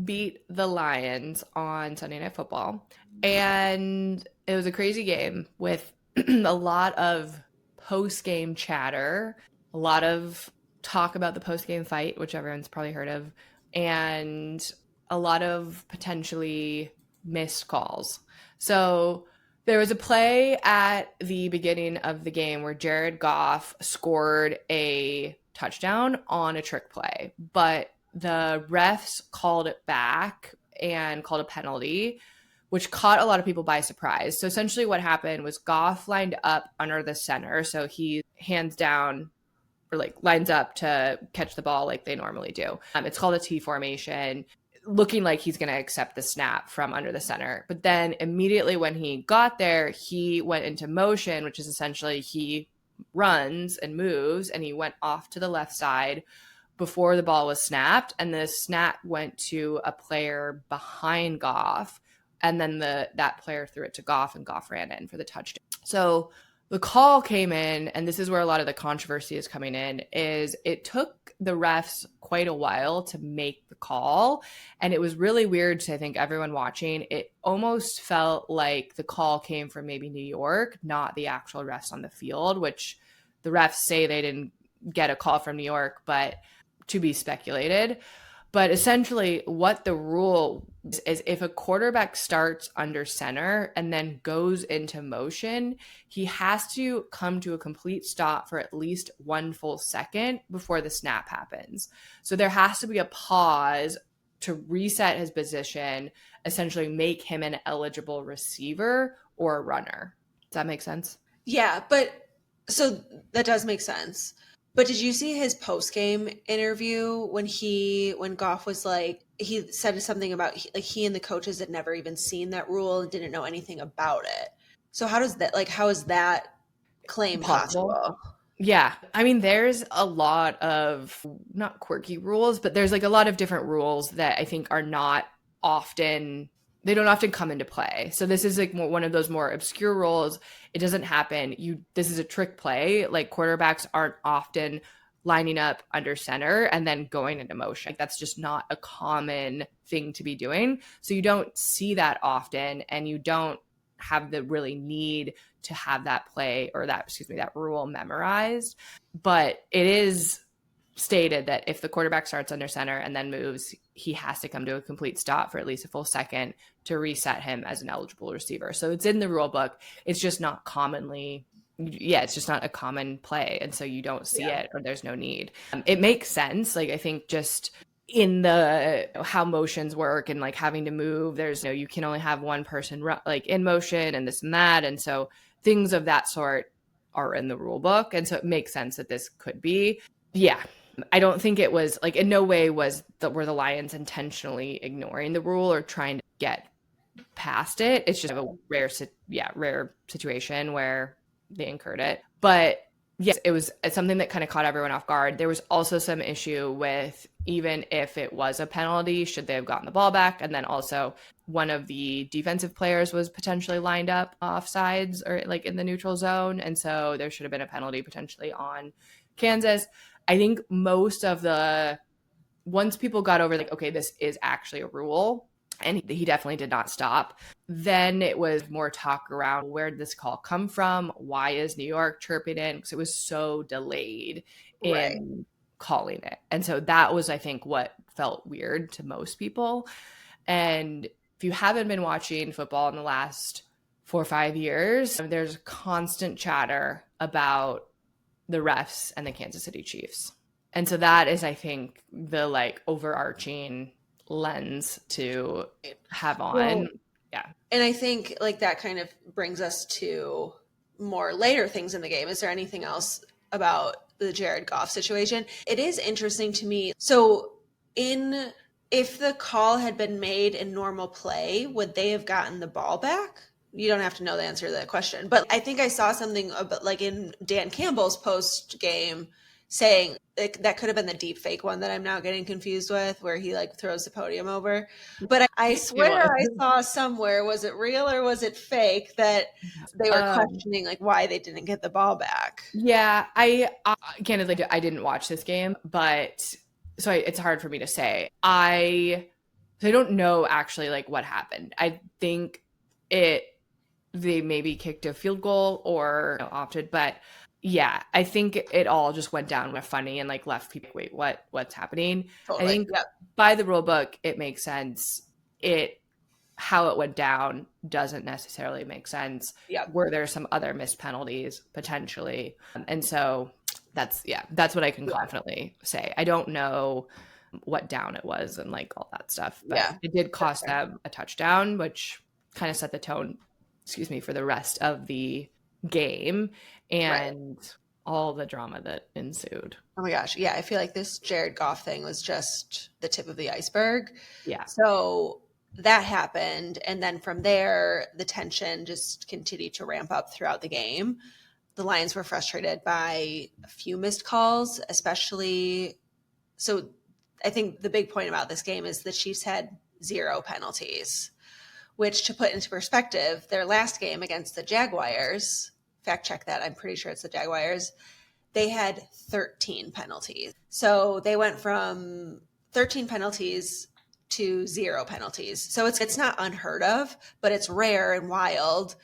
S1: beat the Lions on Sunday Night Football, and it was a crazy game with a lot of post-game chatter, a lot of talk about the post-game fight, which everyone's probably heard of, and a lot of potentially missed calls. So there was a play at the beginning of the game where Jared Goff scored a touchdown on a trick play, but the refs called it back and called a penalty, which caught a lot of people by surprise. So essentially what happened was Goff lined up under the center. So he hands down or like lines up to catch the ball like they normally do. It's called a T formation, looking like he's going to accept the snap from under the center. But then immediately when he got there, he went into motion, which is essentially he runs and moves, and he went off to the left side before the ball was snapped. And the snap went to a player behind Goff. And then that player threw it to Goff, and Goff ran in for the touchdown. So the call came in, and this is where a lot of the controversy is coming in, is it took the refs quite a while to make the call. And it was really weird to, I think, everyone watching. It almost felt like the call came from maybe New York, not the actual refs on the field, which the refs say they didn't get a call from New York, but to be speculated. But essentially what the rule is if a quarterback starts under center and then goes into motion, he has to come to a complete stop for at least 1 full second before the snap happens. So there has to be a pause to reset his position, essentially make him an eligible receiver or a runner. Does that make sense?
S2: Yeah, but so that does make sense. But did you see his post-game interview when Goff was like, he said something about he and the coaches had never even seen that rule and didn't know anything about it. So how is that claim possible?
S1: Yeah. I mean, there's a lot of not quirky rules, but there's like a lot of different rules that I think are not often, they don't often come into play. So this is like one of those more obscure rules. It doesn't happen. This is a trick play. Like quarterbacks aren't often lining up under center and then going into motion. Like that's just not a common thing to be doing. So you don't see that often, and you don't have the really need to have that play or that rule memorized. But it is stated that if the quarterback starts under center and then moves, he has to come to a complete stop for at least a full second to reset him as an eligible receiver. So it's in the rule book. It's just not it's just not a common play. And so you don't see it, or there's no need. It makes sense. Like I think just in the how motions work and like having to move, there's you can only have one person like in motion and this and that. And so things of that sort are in the rule book. And so it makes sense that this could be. Yeah. I don't think it was like in no way were the Lions intentionally ignoring the rule or trying to get past it. It's just a rare situation where they incurred it. But yes, it's something that kind of caught everyone off guard. There was also some issue with even if it was a penalty, should they have gotten the ball back? And then also one of the defensive players was potentially lined up offsides or like in the neutral zone. And so there should have been a penalty potentially on Kansas. I think once people got over like, okay, this is actually a rule, and he definitely did not stop, then it was more talk around where did this call come from? Why is New York chirping in? Because it was so delayed in calling it. And so that was, I think, what felt weird to most people. And if you haven't been watching football in the last 4 or 5 years, there's constant chatter about the refs and the Kansas City Chiefs. And so that is, I think, the like overarching lens to have on. Well, yeah.
S2: And I think like that kind of brings us to more later things in the game. Is there anything else about the Jared Goff situation? It is interesting to me. So if the call had been made in normal play, would they have gotten the ball back? You don't have to know the answer to that question. But I think I saw something about like in Dan Campbell's post game saying that could have been the deep fake one that I'm now getting confused with, where he like throws the podium over. But I swear I saw somewhere, was it real or was it fake, that they were questioning like why they didn't get the ball back.
S1: Yeah, candidly, I didn't watch this game, but it's hard for me to say. I don't know actually like what happened. I think they maybe kicked a field goal or opted, but yeah, I think it all just went down with funny and like left people, wait, what's happening?
S2: Totally.
S1: I think by the rule book, it makes sense. How it went down doesn't necessarily make sense. Were there some other missed penalties potentially? And so that's what I can confidently say. I don't know what down it was and like all that stuff, but it did cost them a touchdown, which kind of set the tone, for the rest of the game and all the drama that ensued.
S2: Oh my gosh. Yeah. I feel like this Jared Goff thing was just the tip of the iceberg.
S1: Yeah.
S2: So that happened. And then from there, the tension just continued to ramp up throughout the game. The Lions were frustrated by a few missed calls, especially. So I think the big point about this game is the Chiefs had 0 penalties, which, to put into perspective, their last game against the Jaguars, fact check that, I'm pretty sure it's the Jaguars, they had 13 penalties. So they went from 13 penalties to 0 penalties. So it's not unheard of, but it's rare and wild,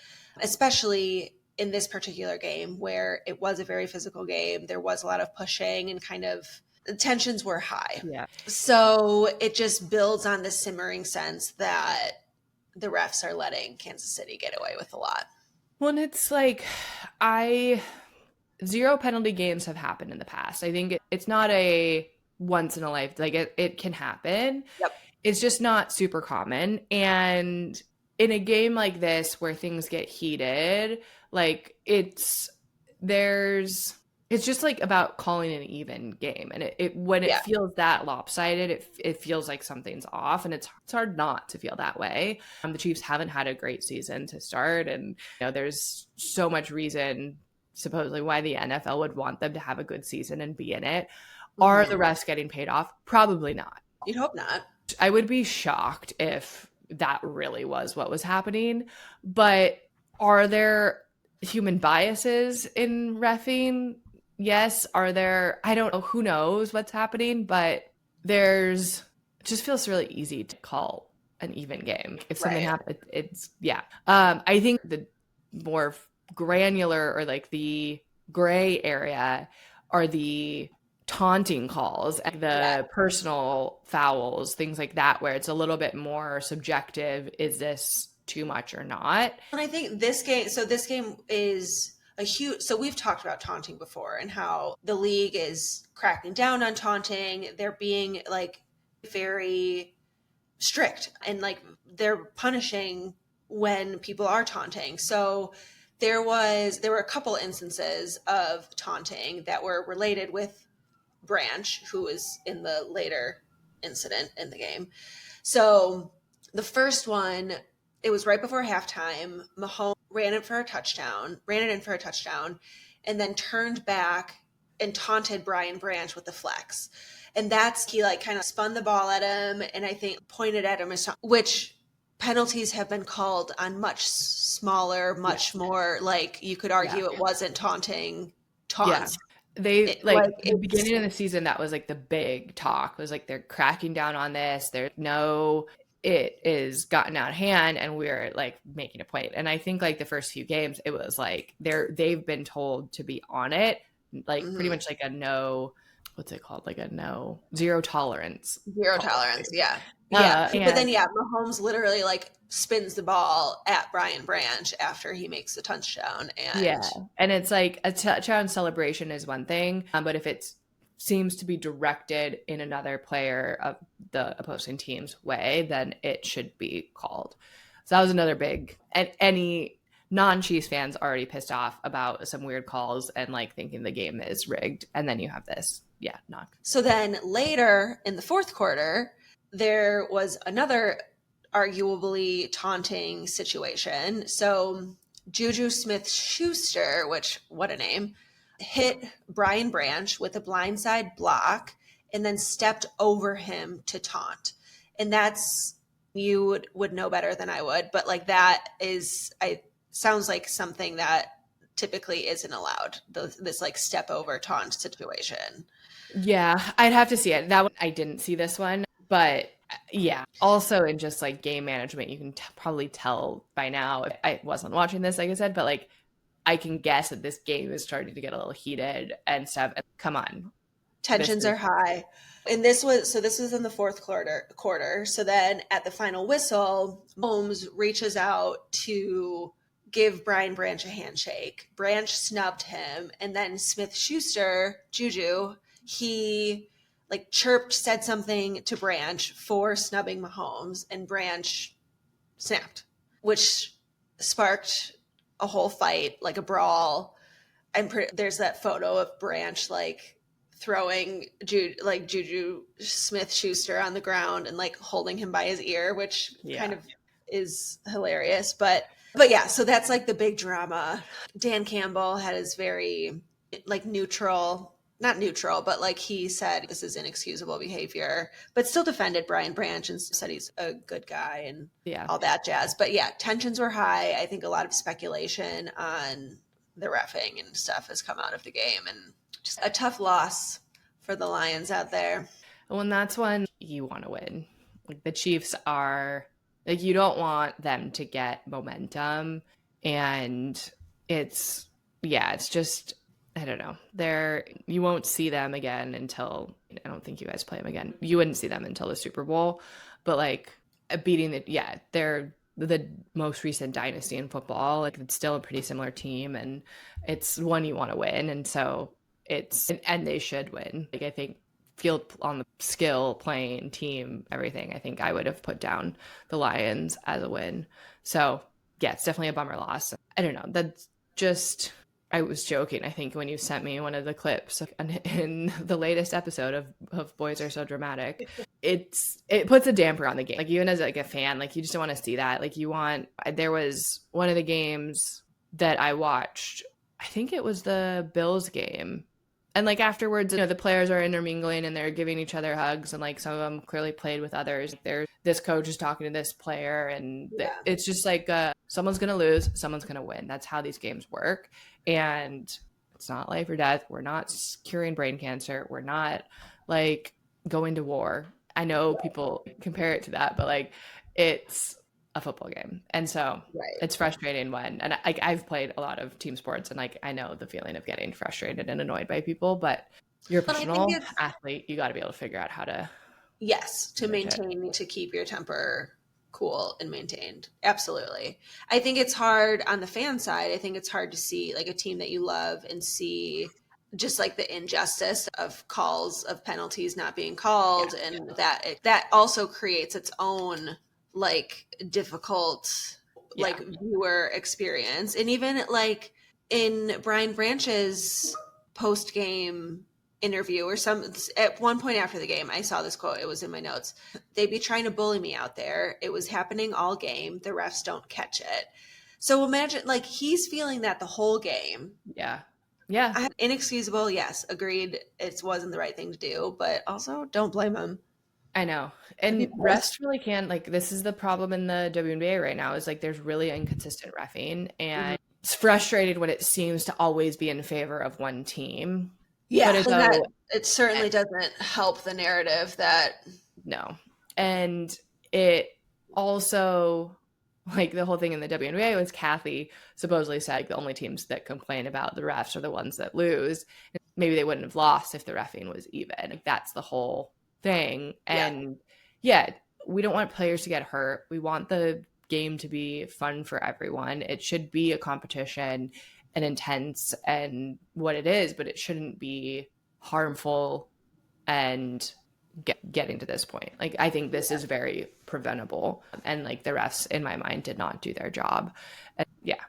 S2: especially in this particular game where it was a very physical game. There was a lot of pushing and kind of the tensions were high.
S1: Yeah.
S2: So it just builds on the simmering sense that the refs are letting Kansas City get away with a lot.
S1: Well, and it's like 0 penalty games have happened in the past. I think it's not a once in a life, like it can happen.
S2: Yep.
S1: It's just not super common. And in a game like this where things get heated, like it's just like about calling an even game. And when it feels that lopsided, it feels like something's off, and it's hard not to feel that way. The Chiefs haven't had a great season to start, and there's so much reason supposedly why the NFL would want them to have a good season and be in it. Mm-hmm. Are the refs getting paid off? Probably not.
S2: You'd hope not.
S1: I would be shocked if that really was what was happening. But are there human biases in reffing? Yes. Are there? I don't know. Who knows what's happening? But it just feels really easy to call an even game. If something happens, I think the more granular or like the gray area are the taunting calls and the personal fouls, things like that, where it's a little bit more subjective. Is this too much or not?
S2: And I think this game is a huge, so we've talked about taunting before and how the league is cracking down on taunting. They're being like very strict and like they're punishing when people are taunting. So there were a couple instances of taunting that were related with Branch, who was in the later incident in the game. So the first one, it was right before halftime. Mahomes ran it in for a touchdown, and then turned back and taunted Brian Branch with the flex. And he like kind of spun the ball at him and I think pointed at him, which penalties have been called on much smaller, much more like you could argue it wasn't taunting taunts.
S1: They like the beginning of the season, that was like the big talk, was like they're cracking down on this. It is gotten out of hand and we're like making a point. And I think like the first few games, it was like they've been told to be on it, like pretty much like a no, what's it called? Like a no, zero tolerance.
S2: Yeah. But then Mahomes literally like spins the ball at Brian Branch after he makes the touchdown.
S1: And it's like a touchdown celebration is one thing, but if it seems to be directed in another player of the opposing team's way, then it should be called. So that was another big, and any non-Chiefs fans already pissed off about some weird calls and like thinking the game is rigged. And then you have this, knock.
S2: So then later in the fourth quarter, there was another arguably taunting situation. So Juju Smith-Schuster, which, what a name, hit Brian Branch with a blindside block and then stepped over him to taunt. And that's, you would know better than I would, but like that is, sounds like something that typically isn't allowed. This like step over taunt situation.
S1: Yeah, I'd have to see it. That one, I didn't see this one, but yeah. Also in just like game management, you can probably tell by now. I wasn't watching this, like I said, but like I can guess that this game is starting to get a little heated and stuff. Come on.
S2: Tensions are high. And this was in the fourth quarter. So then at the final whistle, Holmes reaches out to give Brian Branch a handshake. Branch snubbed him. And then Smith Schuster, Juju, he like chirped, said something to Branch for snubbing Mahomes, and Branch snapped, which sparked a whole fight, like a brawl. There's that photo of Branch like throwing Juju Smith-Schuster on the ground and like holding him by his ear, which kind of is hilarious. But yeah, so that's like the big drama. Dan Campbell had his very like not neutral, but like he said this is inexcusable behavior, but still defended Brian Branch and said he's a good guy and all that jazz. But yeah, tensions were high. I think a lot of speculation on the reffing and stuff has come out of the game, and just a tough loss for the Lions out there.
S1: Well, and that's when you want to win. Like the Chiefs are like, you don't want them to get momentum, and it's just, I don't know. You won't see them again until, I don't think you guys play them again. You wouldn't see them until the Super Bowl, but like beating they're the most recent dynasty in football. Like it's still a pretty similar team, and it's one you want to win. And so and they should win. Like I think field on the skill, playing, team, everything, I think I would have put down the Lions as a win. So yeah, it's definitely a bummer loss. I don't know. That's just, I was joking, I think, when you sent me one of the clips in the latest episode of Boys Are So Dramatic. It puts a damper on the game. Like even as like a fan, like you just don't want to see that. Like there was one of the games that I watched, I think it was the Bills game. And like afterwards, the players are intermingling and they're giving each other hugs, and like some of them clearly played with others. This coach is talking to this player, and it's just like someone's going to lose, someone's going to win. That's how these games work. And it's not life or death. We're not curing brain cancer. We're not like going to war. I know people compare it to that, but like it's a football game. And so it's frustrating and I've played a lot of team sports, and like I know the feeling of getting frustrated and annoyed by people, but you're a professional athlete. You got to be able to figure out how to
S2: maintain, to keep your temper cool and maintained. Absolutely. I think it's hard on the fan side. I think it's hard to see like a team that you love and see just like the injustice of calls, of penalties not being called, and that also creates its own like difficult like viewer experience. And even like in Brian Branch's post-game interview or at one point after the game, I saw this quote, it was in my notes: "They'd be trying to bully me out there. It was happening all game. The refs don't catch it." So imagine like he's feeling that the whole game. Inexcusable. Yes. Agreed. It wasn't the right thing to do, but also don't blame him.
S1: I know. And refs really can, like, this is the problem in the WNBA right now, is like there's really inconsistent reffing, and it's frustrating when it seems to always be in favor of one team.
S2: Yeah, but it certainly doesn't help the narrative that.
S1: No. And it also, like the whole thing in the WNBA was Kathy supposedly said the only teams that complain about the refs are the ones that lose. Maybe they wouldn't have lost if the reffing was even. Like that's the whole thing. And we don't want players to get hurt. We want the game to be fun for everyone. It should be a competition and intense and what it is, but it shouldn't be harmful and getting to this point. Like I think this is very preventable, and like the refs in my mind did not do their job. And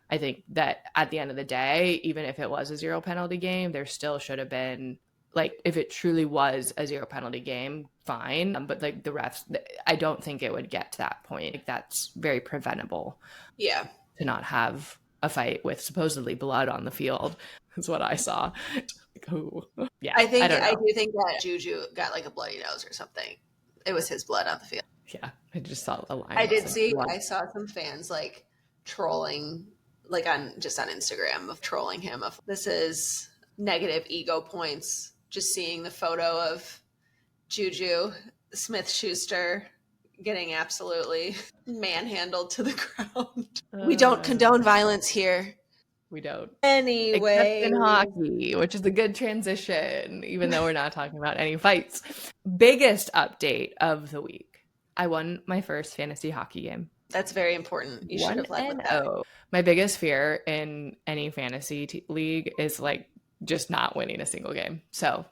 S1: I think that at the end of the day, even if it was a 0 penalty game, there still should have been, like, if it truly was a 0 penalty game, fine. But like the refs, I don't think it would get to that point. Like that's very preventable.
S2: Yeah.
S1: To not have a fight with supposedly blood on the field. Is what I saw. Ooh. Yeah,
S2: I do think that Juju got like a bloody nose or something. It was his blood on the field.
S1: Yeah, I just saw the line.
S2: I saw some fans like trolling, like on Instagram, of trolling him. Of this is negative ego points. Just seeing the photo of Juju Smith-Schuster getting absolutely manhandled to the ground. We don't condone violence here.
S1: We don't.
S2: Anyway.
S1: Except in hockey, which is a good transition, even though we're not talking about any fights. Biggest update of the week. I won my first fantasy hockey game.
S2: That's very important. You should have led with that.
S1: My biggest fear in any fantasy league is like just not winning a single game. So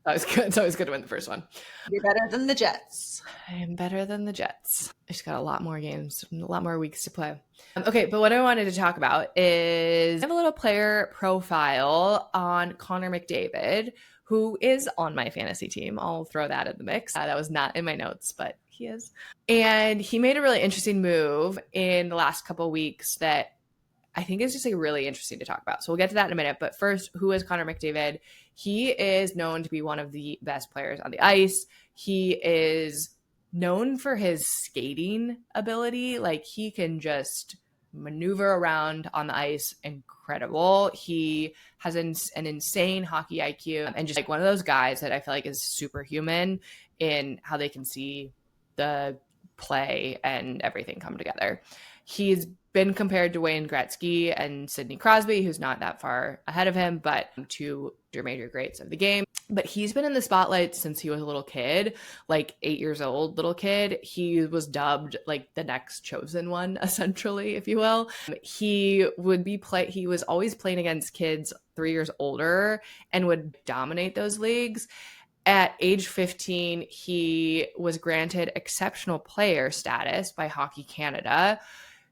S1: that was good. It's always good to win the first one.
S2: You're better than the Jets.
S1: I am better than the Jets. I just got a lot more games, a lot more weeks to play. Okay, but what I wanted to talk about is I have a little player profile on Connor McDavid, who is on my fantasy team. I'll throw that in the mix. That was not in my notes, but he is. And he made a really interesting move in the last couple of weeks that I think is just like really interesting to talk about. So we'll get to that in a minute. But first, who is Connor McDavid? He is known to be one of the best players on the ice. He is known for his skating ability. Like he can just maneuver around on the ice. Incredible. He has an insane hockey IQ and just like one of those guys that I feel like is superhuman in how they can see the play and everything come together. He's been compared to Wayne Gretzky and Sidney Crosby, who's not that far ahead of him, but two major greats of the game. But he's been in the spotlight since he was a little kid, like 8 years old, little kid. He was dubbed like the next chosen one, essentially, if you will. He was always playing against kids 3 years older and would dominate those leagues. At age 15, he was granted exceptional player status by Hockey Canada,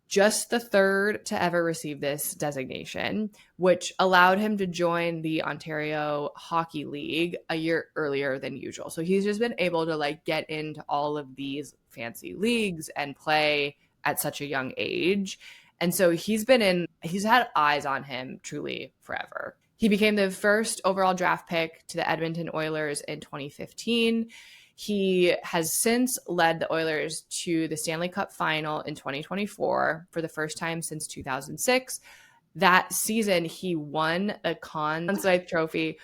S1: just the third to ever receive this designation, which allowed him to join the Ontario Hockey League a year earlier than usual. So he's just been able to like get into all of these fancy leagues and play at such a young age. And so he's had eyes on him truly forever. He became the first overall draft pick to the Edmonton Oilers in 2015. He has since led the Oilers to the Stanley Cup final in 2024 for the first time since 2006. That season, he won a Conn Smythe Trophy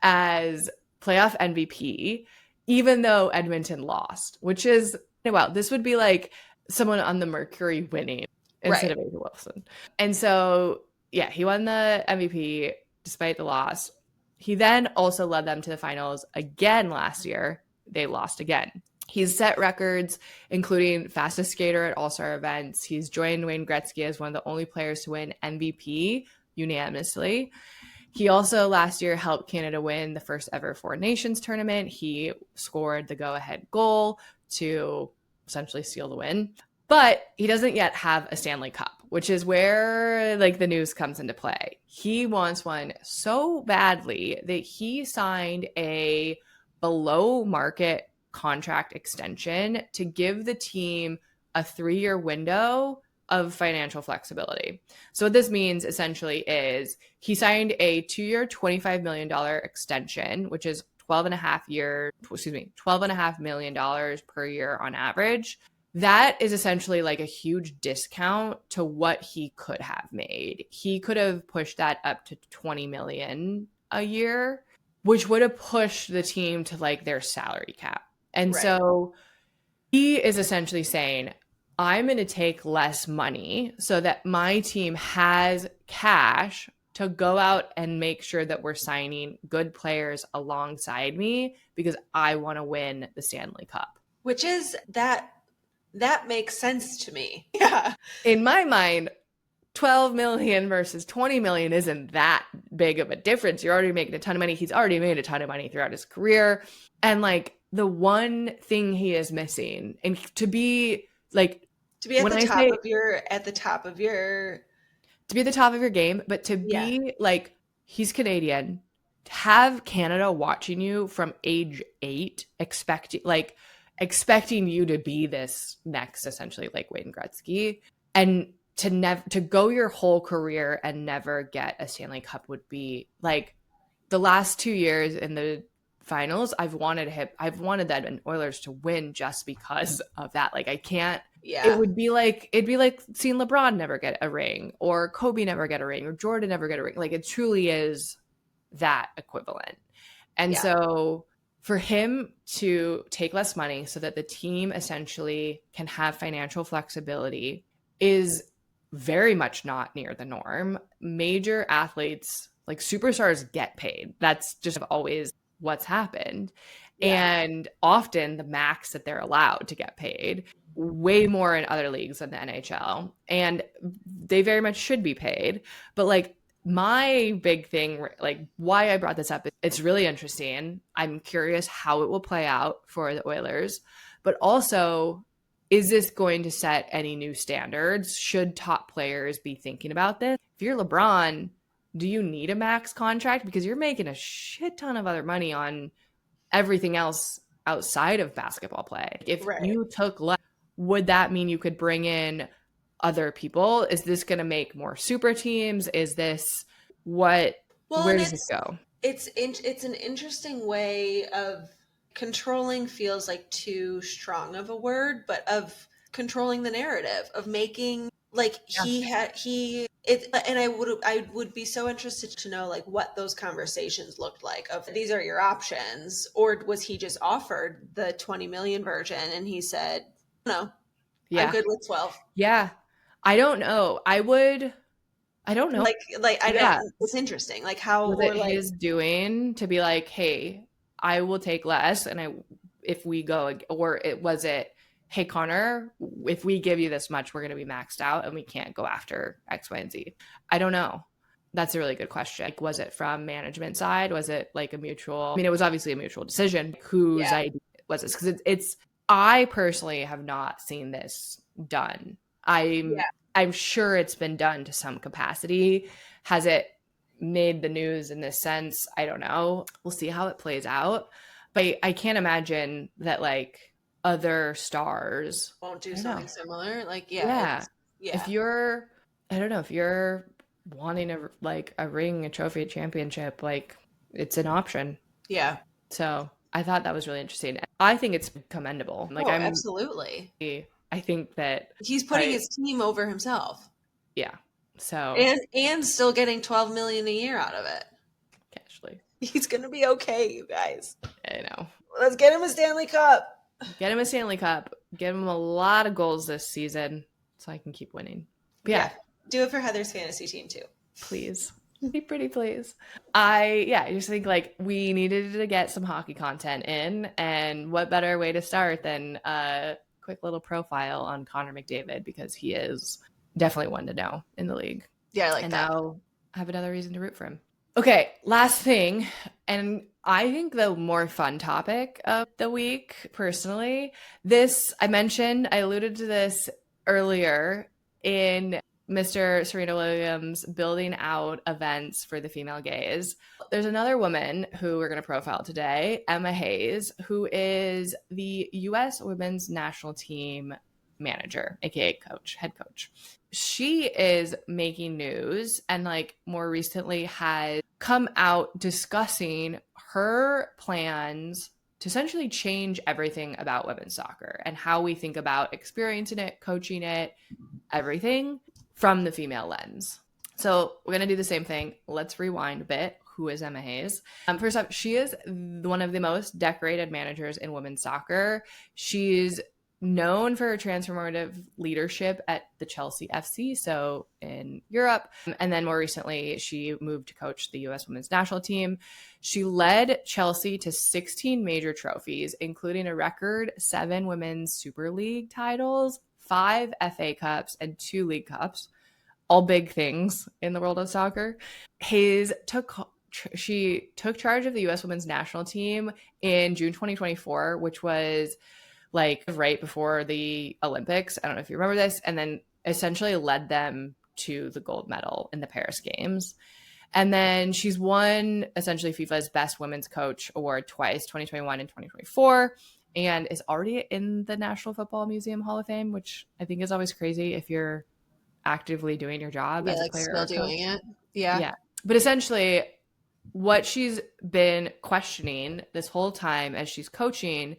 S1: as playoff MVP, even though Edmonton lost, which is, wow, this would be like someone on the Mercury winning instead of Asa Wilson. And so, yeah, he won the MVP despite the loss. He then also led them to the finals again last year. They lost again. He's set records, including fastest skater at all-star events. He's joined Wayne Gretzky as one of the only players to win MVP unanimously. He also last year helped Canada win the first ever Four Nations tournament. He scored the go-ahead goal to essentially seal the win. But he doesn't yet have a Stanley Cup, which is where like the news comes into play. He wants one so badly that he signed a below market contract extension to give the team a 3-year window of financial flexibility. So what this means essentially is he signed a 2-year, $25 million extension, which is $12.5 million per year on average. That is essentially like a huge discount to what he could have made. He could have pushed that up to $20 million a year, which would have pushed the team to like their salary cap. And so he is essentially saying, I'm going to take less money so that my team has cash to go out and make sure that we're signing good players alongside me because I want to win the Stanley Cup.
S2: Which is that makes sense to me. Yeah.
S1: In my mind, 12 million versus 20 million isn't that big of a difference. You're already making a ton of money. He's already made a ton of money throughout his career. And like the one thing he is missing, and to be at the top of your game, but to be like, he's Canadian, have Canada watching you from age 8, expecting you to be this next, essentially like Wayne Gretzky. And to go your whole career and never get a Stanley Cup would be like the last 2 years in the finals. I've wanted the Edmonton Oilers to win just because of that. Like I can't.
S2: Yeah.
S1: It'd be like seeing LeBron never get a ring, or Kobe never get a ring, or Jordan never get a ring. Like it truly is that equivalent. And so for him to take less money so that the team essentially can have financial flexibility is very much not near the norm. Major athletes, like superstars, get paid. That's just always what's happened. Yeah. And often the max that they're allowed to get paid, way more in other leagues than the NHL. And they very much should be paid. But like my big thing, like why I brought this up, it's really interesting. I'm curious how it will play out for the Oilers, but also, is this going to set any new standards? Should top players be thinking about this? If you're LeBron, do you need a max contract? Because you're making a shit ton of other money on everything else outside of basketball play. If you took less, would that mean you could bring in other people? Is this going to make more super teams? Is this where does it go?
S2: It's an interesting way of controlling, feels like too strong of a word, but of controlling the narrative, of making like and I would be so interested to know like what those conversations looked like of these are your options, or was he just offered the 20 million version and he said, no, I'm good with 12.
S1: Yeah. I don't know. I don't know.
S2: Like I don't. It's interesting. Like how
S1: was it like his doing to be like, hey, I will take less, and if we go, or was it, hey Connor, if we give you this much, we're going to be maxed out and we can't go after X, Y, and Z. I don't know. That's a really good question. Like, was it from management side? Was it like a mutual? I mean, it was obviously a mutual decision. Whose idea was this? Because it's. I personally have not seen this done. I'm sure it's been done to some capacity. Has it made the news in this sense? I don't know. We'll see how it plays out. But I can't imagine that like other stars
S2: won't do something similar. Like,
S1: if you're, I don't know, if you're wanting a ring, a trophy, a championship, like it's an option.
S2: Yeah.
S1: So I thought that was really interesting. I think it's commendable. Like,
S2: absolutely.
S1: I think that
S2: he's putting his team over himself.
S1: Yeah. So
S2: and still getting 12 million a year out of it.
S1: Casually.
S2: He's gonna be okay, you guys.
S1: I know.
S2: Let's get him a Stanley Cup.
S1: Get him a Stanley Cup. Get him a lot of goals this season so I can keep winning. But yeah.
S2: Do it for Heather's fantasy team too.
S1: Please. Be pretty, please. I just think like we needed to get some hockey content in, and what better way to start than a quick little profile on Connor McDavid, because he is definitely one to know in the league.
S2: Yeah, I like
S1: and
S2: that.
S1: And now I have another reason to root for him. Okay, last thing, and I think the more fun topic of the week, personally, I alluded to this earlier in Mr. Serena Williams building out events for the female gaze. There's another woman who we're going to profile today, Emma Hayes, who is the U.S. women's national team manager, aka head coach. She is making news and like more recently has come out discussing her plans to essentially change everything about women's soccer and how we think about experiencing it, coaching it, everything from the female lens. So we're going to do the same thing. Let's rewind a bit. Who is Emma Hayes? First up, she is one of the most decorated managers in women's soccer. She's known for her transformative leadership at the Chelsea FC, so in Europe. And then more recently, she moved to coach the U.S. women's national team. She led Chelsea to 16 major trophies, including a record 7 women's Super League titles, 5 FA Cups, and 2 League Cups, all big things in the world of soccer. She took charge of the U.S. women's national team in June 2024, which was like right before the Olympics. I don't know if you remember this, and then essentially led them to the gold medal in the Paris Games. And then she's won essentially FIFA's Best Women's Coach award twice, 2021 and 2024. And is already in the National Football Museum Hall of Fame, which I think is always crazy if you're actively doing your job
S2: Yeah,
S1: as a
S2: like
S1: player
S2: still
S1: or coach.
S2: doing it. Yeah.
S1: Yeah. But essentially, what she's been questioning this whole time as she's coaching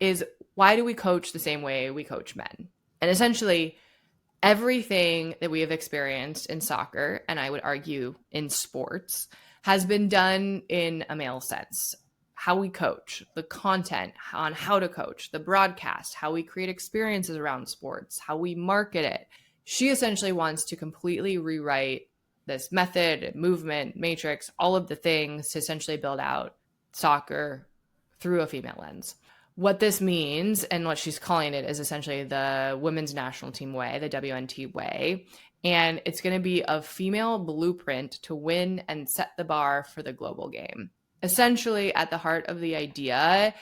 S1: is, why do we coach the same way we coach men? And essentially, everything that we have experienced in soccer, and I would argue in sports, has been done in a male sense. How we coach, the content on how to coach, the broadcast, how we create experiences around sports, how we market it. She essentially wants to completely rewrite this method, movement, matrix, all of the things to essentially build out soccer through a female lens. What this means, and what she's calling it, is essentially the women's national team way, the WNT way. And it's going to be a female blueprint to win and set the bar for the global game. Essentially, at the heart of the idea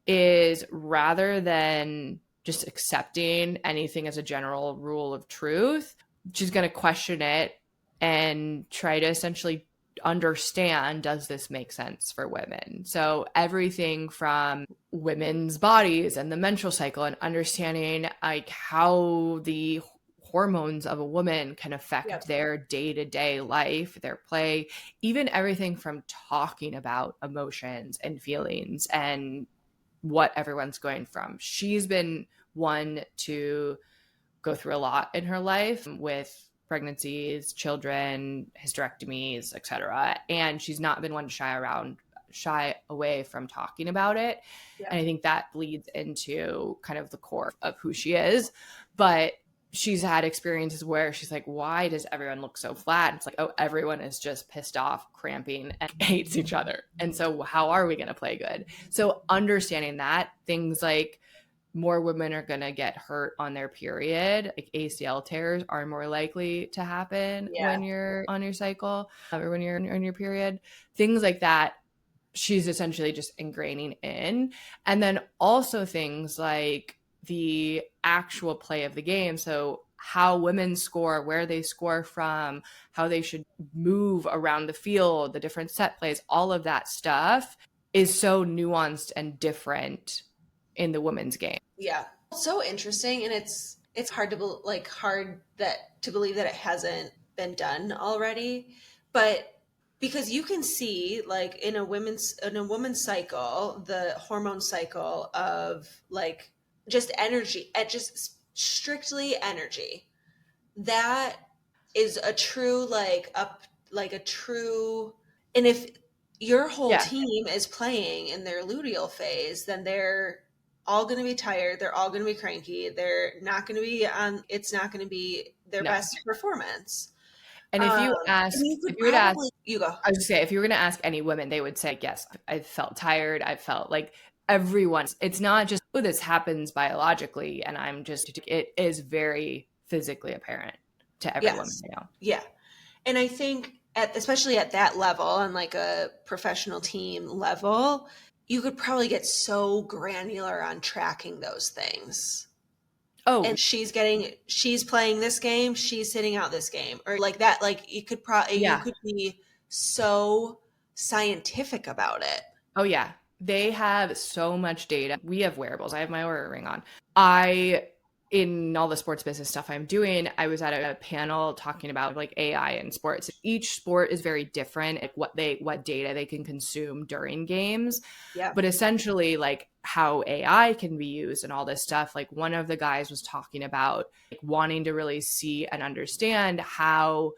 S1: is, rather than just accepting anything as a general rule of truth, she's going to question it and try to essentially understand, does this make sense for women? So everything from women's bodies and the menstrual cycle, and understanding like how the hormones of a woman can affect their day-to-day life, their play, even everything from talking about emotions and feelings and what everyone's going from. She's been one to go through a lot in her life with pregnancies, children, hysterectomies, etc. And she's not been one to shy away from talking about it. Yeah. And I think that bleeds into kind of the core of who she is. But she's had experiences where she's like, why does everyone look so flat? And it's like, oh, everyone is just pissed off, cramping, and hates each other. And so how are we going to play good? So understanding that, things like more women are going to get hurt on their period. Like ACL tears are more likely to happen when you're on your cycle or when you're on your period. Things like that, she's essentially just ingraining in. And then also things like the actual play of the game. So how women score, where they score from, how they should move around the field, the different set plays, all of that stuff is so nuanced and different in the women's game.
S2: Yeah. So interesting. And it's hard to to believe that it hasn't been done already. But because you can see like in a woman's cycle, the hormone cycle of like just energy, just strictly energy, that is a true and if your whole team is playing in their luteal phase, then they're all going to be tired. They're all going to be cranky. They're not going to be on. It's not going to be their best performance.
S1: And if you ask,
S2: you go.
S1: I was just say, if you were going to ask any women, they would say, yes, I felt tired. I felt like everyone. It's not just, oh, this happens biologically, and I'm just. It is very physically apparent to every woman I know.
S2: Yeah, and I think especially at that level, on like a professional team level, you could probably get so granular on tracking those things. Oh, and she's playing this game, she's sitting out this game, or like that. Like you could you could be so scientific about it.
S1: Oh yeah, they have so much data. We have wearables. I have my Oura ring on. In all the sports business stuff I'm doing, I was at a panel talking about like AI in sports. Each sport is very different at what data they can consume during games. Yeah. But essentially like how AI can be used and all this stuff. Like one of the guys was talking about like wanting to really see and understand how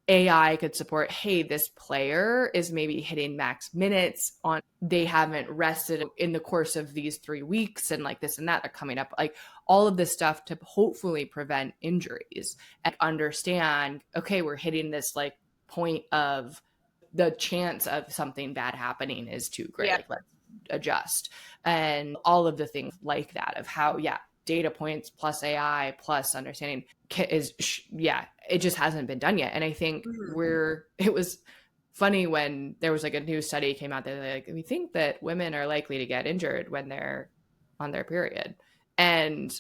S1: AI could support, hey, this player is maybe hitting max minutes on, they haven't rested in the course of these 3 weeks, and like this and that are coming up, like all of this stuff to hopefully prevent injuries and understand, okay, we're hitting this like point of the chance of something bad happening is too great. Yeah. Like, let's adjust. And all of the things like that of how, data points plus AI plus understanding is, it just hasn't been done yet. And I think it was funny when there was like a new study came out there, like, we think that women are likely to get injured when they're on their period. And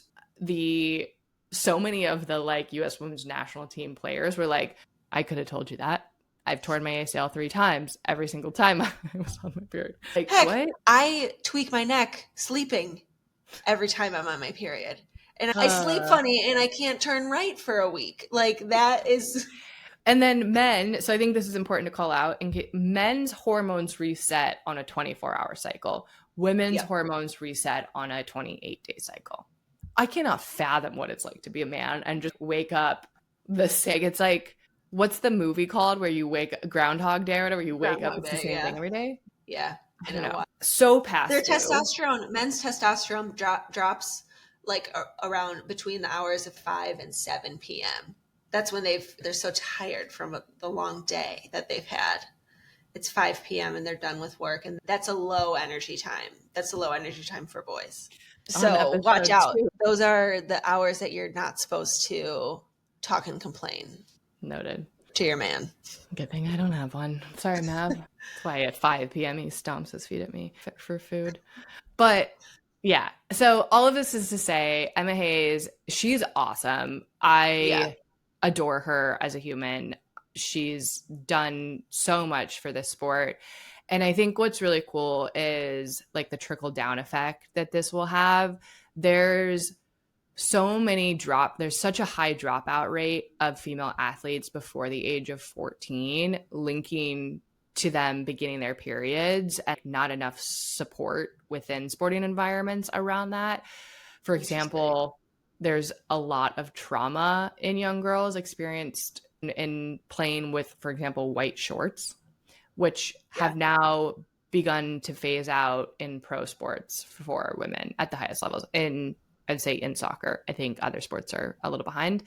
S1: so many of the like US women's national team players were like, I could have told you that. I've torn my ACL 3 times every single time I was on my period. Like,
S2: heck, what? I tweak my neck sleeping every time I'm on my period. And I sleep funny and I can't turn right for a week. Like that is.
S1: And then men, so I think this is important to call out, men's hormones reset on a 24-hour cycle. Women's hormones reset on a 28-day cycle. I cannot fathom what it's like to be a man and just wake up the same. It's like, what's the movie called where you wake up, Groundhog Day or whatever, you wake up, it's the same thing every day?
S2: Yeah.
S1: I don't know. So past
S2: their testosterone, men's testosterone drops like around between the hours of 5 and 7 p.m. That's when they're so tired from the long day that they've had. It's 5 p.m. and they're done with work. And that's a low energy time. That's a low energy time for boys. So watch out. Those are the hours that you're not supposed to talk and complain.
S1: Noted.
S2: To your man.
S1: Good thing I don't have one. Sorry, Mav. That's why at 5 p.m. he stomps his feet at me for food. But yeah, so all of this is to say, Emma Hayes, she's awesome. I adore her as a human. She's done so much for this sport. And I think what's really cool is like the trickle down effect that this will have. There's such a high dropout rate of female athletes before the age of 14, linking to them beginning their periods and not enough support within sporting environments around that. For example, there's a lot of trauma in young girls experienced in playing with, for example, white shorts, which have now begun to phase out in pro sports for women at the highest levels. I'd say in soccer. I think other sports are a little behind,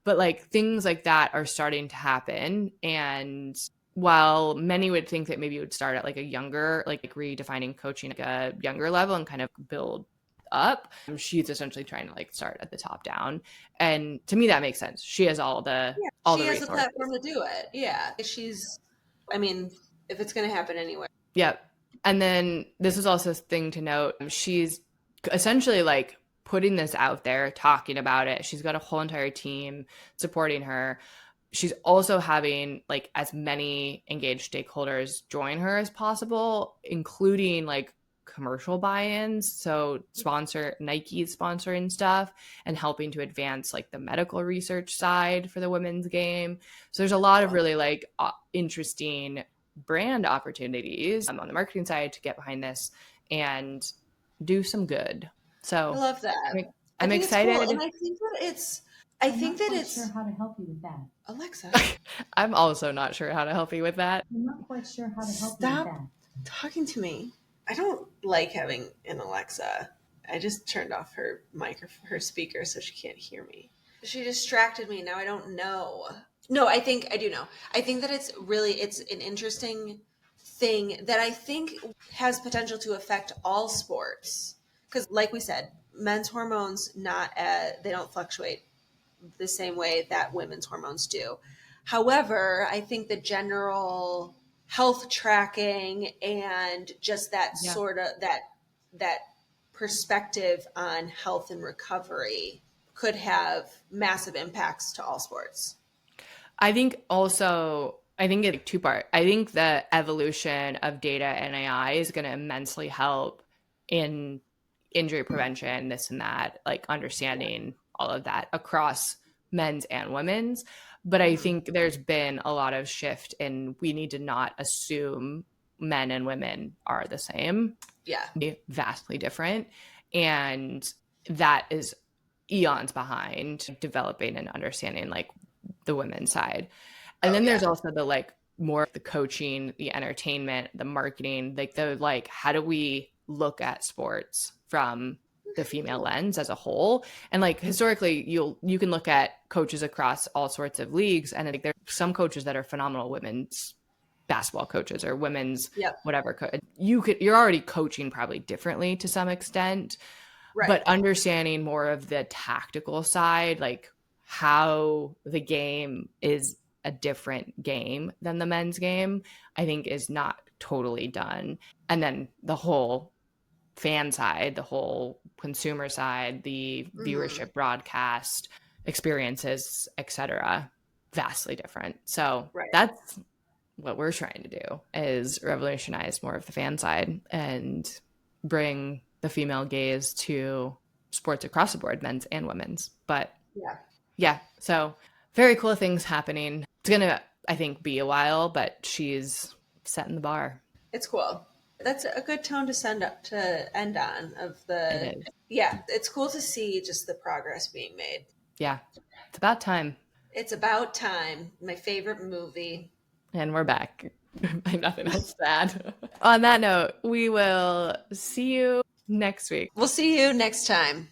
S1: but like things like that are starting to happen. And while many would think that maybe it would start at like a younger, like redefining coaching at a younger level and kind of build up, she's essentially trying to like start at the top down. And to me, that makes sense. She has all the
S2: resources. The platform to do it. Yeah. If it's going to happen anyway.
S1: Yep. And then this is also a thing to note. She's essentially like putting this out there, talking about it. She's got a whole entire team supporting her. She's also having like as many engaged stakeholders join her as possible, including like commercial buy-ins. So Nike sponsoring stuff and helping to advance like the medical research side for the women's game. So there's a lot of really like interesting brand opportunities on the marketing side to get behind this and do some good. So
S2: I love that.
S1: I'm excited.
S2: Cool. And I think that it's
S3: sure how to help you with that.
S2: Alexa.
S1: I'm also not sure how to help you with that.
S3: I'm not quite sure how to help you with
S2: that.
S3: Stop
S2: talking to me. I don't like having an Alexa. I just turned off her speaker so she can't hear me. She distracted me. Now I don't know. No, I do know. I think that it's an interesting thing that I think has potential to affect all sports. Because like we said, men's hormones they don't fluctuate the same way that women's hormones do. However, I think the general health tracking and just that sort of that perspective on health and recovery could have massive impacts to all sports.
S1: I think it's two-part. I think the evolution of data and AI is going to immensely help in injury prevention, this and that, like understanding all of that across men's and women's. But I think there's been a lot of shift and we need to not assume men and women are the same.
S2: Yeah.
S1: They're vastly different. And that is eons behind developing and understanding like the women's side. And then there's also the like more the coaching, the entertainment, the marketing, like how do we look at sports from the female lens as a whole? And like historically you can look at coaches across all sorts of leagues and like there's some coaches that are phenomenal women's basketball coaches or women's whatever. You're already coaching probably differently to some extent, right? But understanding more of the tactical side, like how the game is a different game than the men's game, I think is not totally done. And then the whole fan side, the whole consumer side, the viewership, broadcast experiences, etc., vastly different. So that's what we're trying to do, is revolutionize more of the fan side and bring the female gaze to sports across the board, men's and women's. But yeah, so very cool things happening. It's going to, I think, be a while, but she's setting the bar.
S2: It's cool. That's a good tone to end on of the, it's cool to see just the progress being made.
S1: Yeah. It's about time.
S2: It's about time. My favorite movie.
S1: And we're back. I have nothing else to add. On that note, we will see you next week.
S2: We'll see you next time.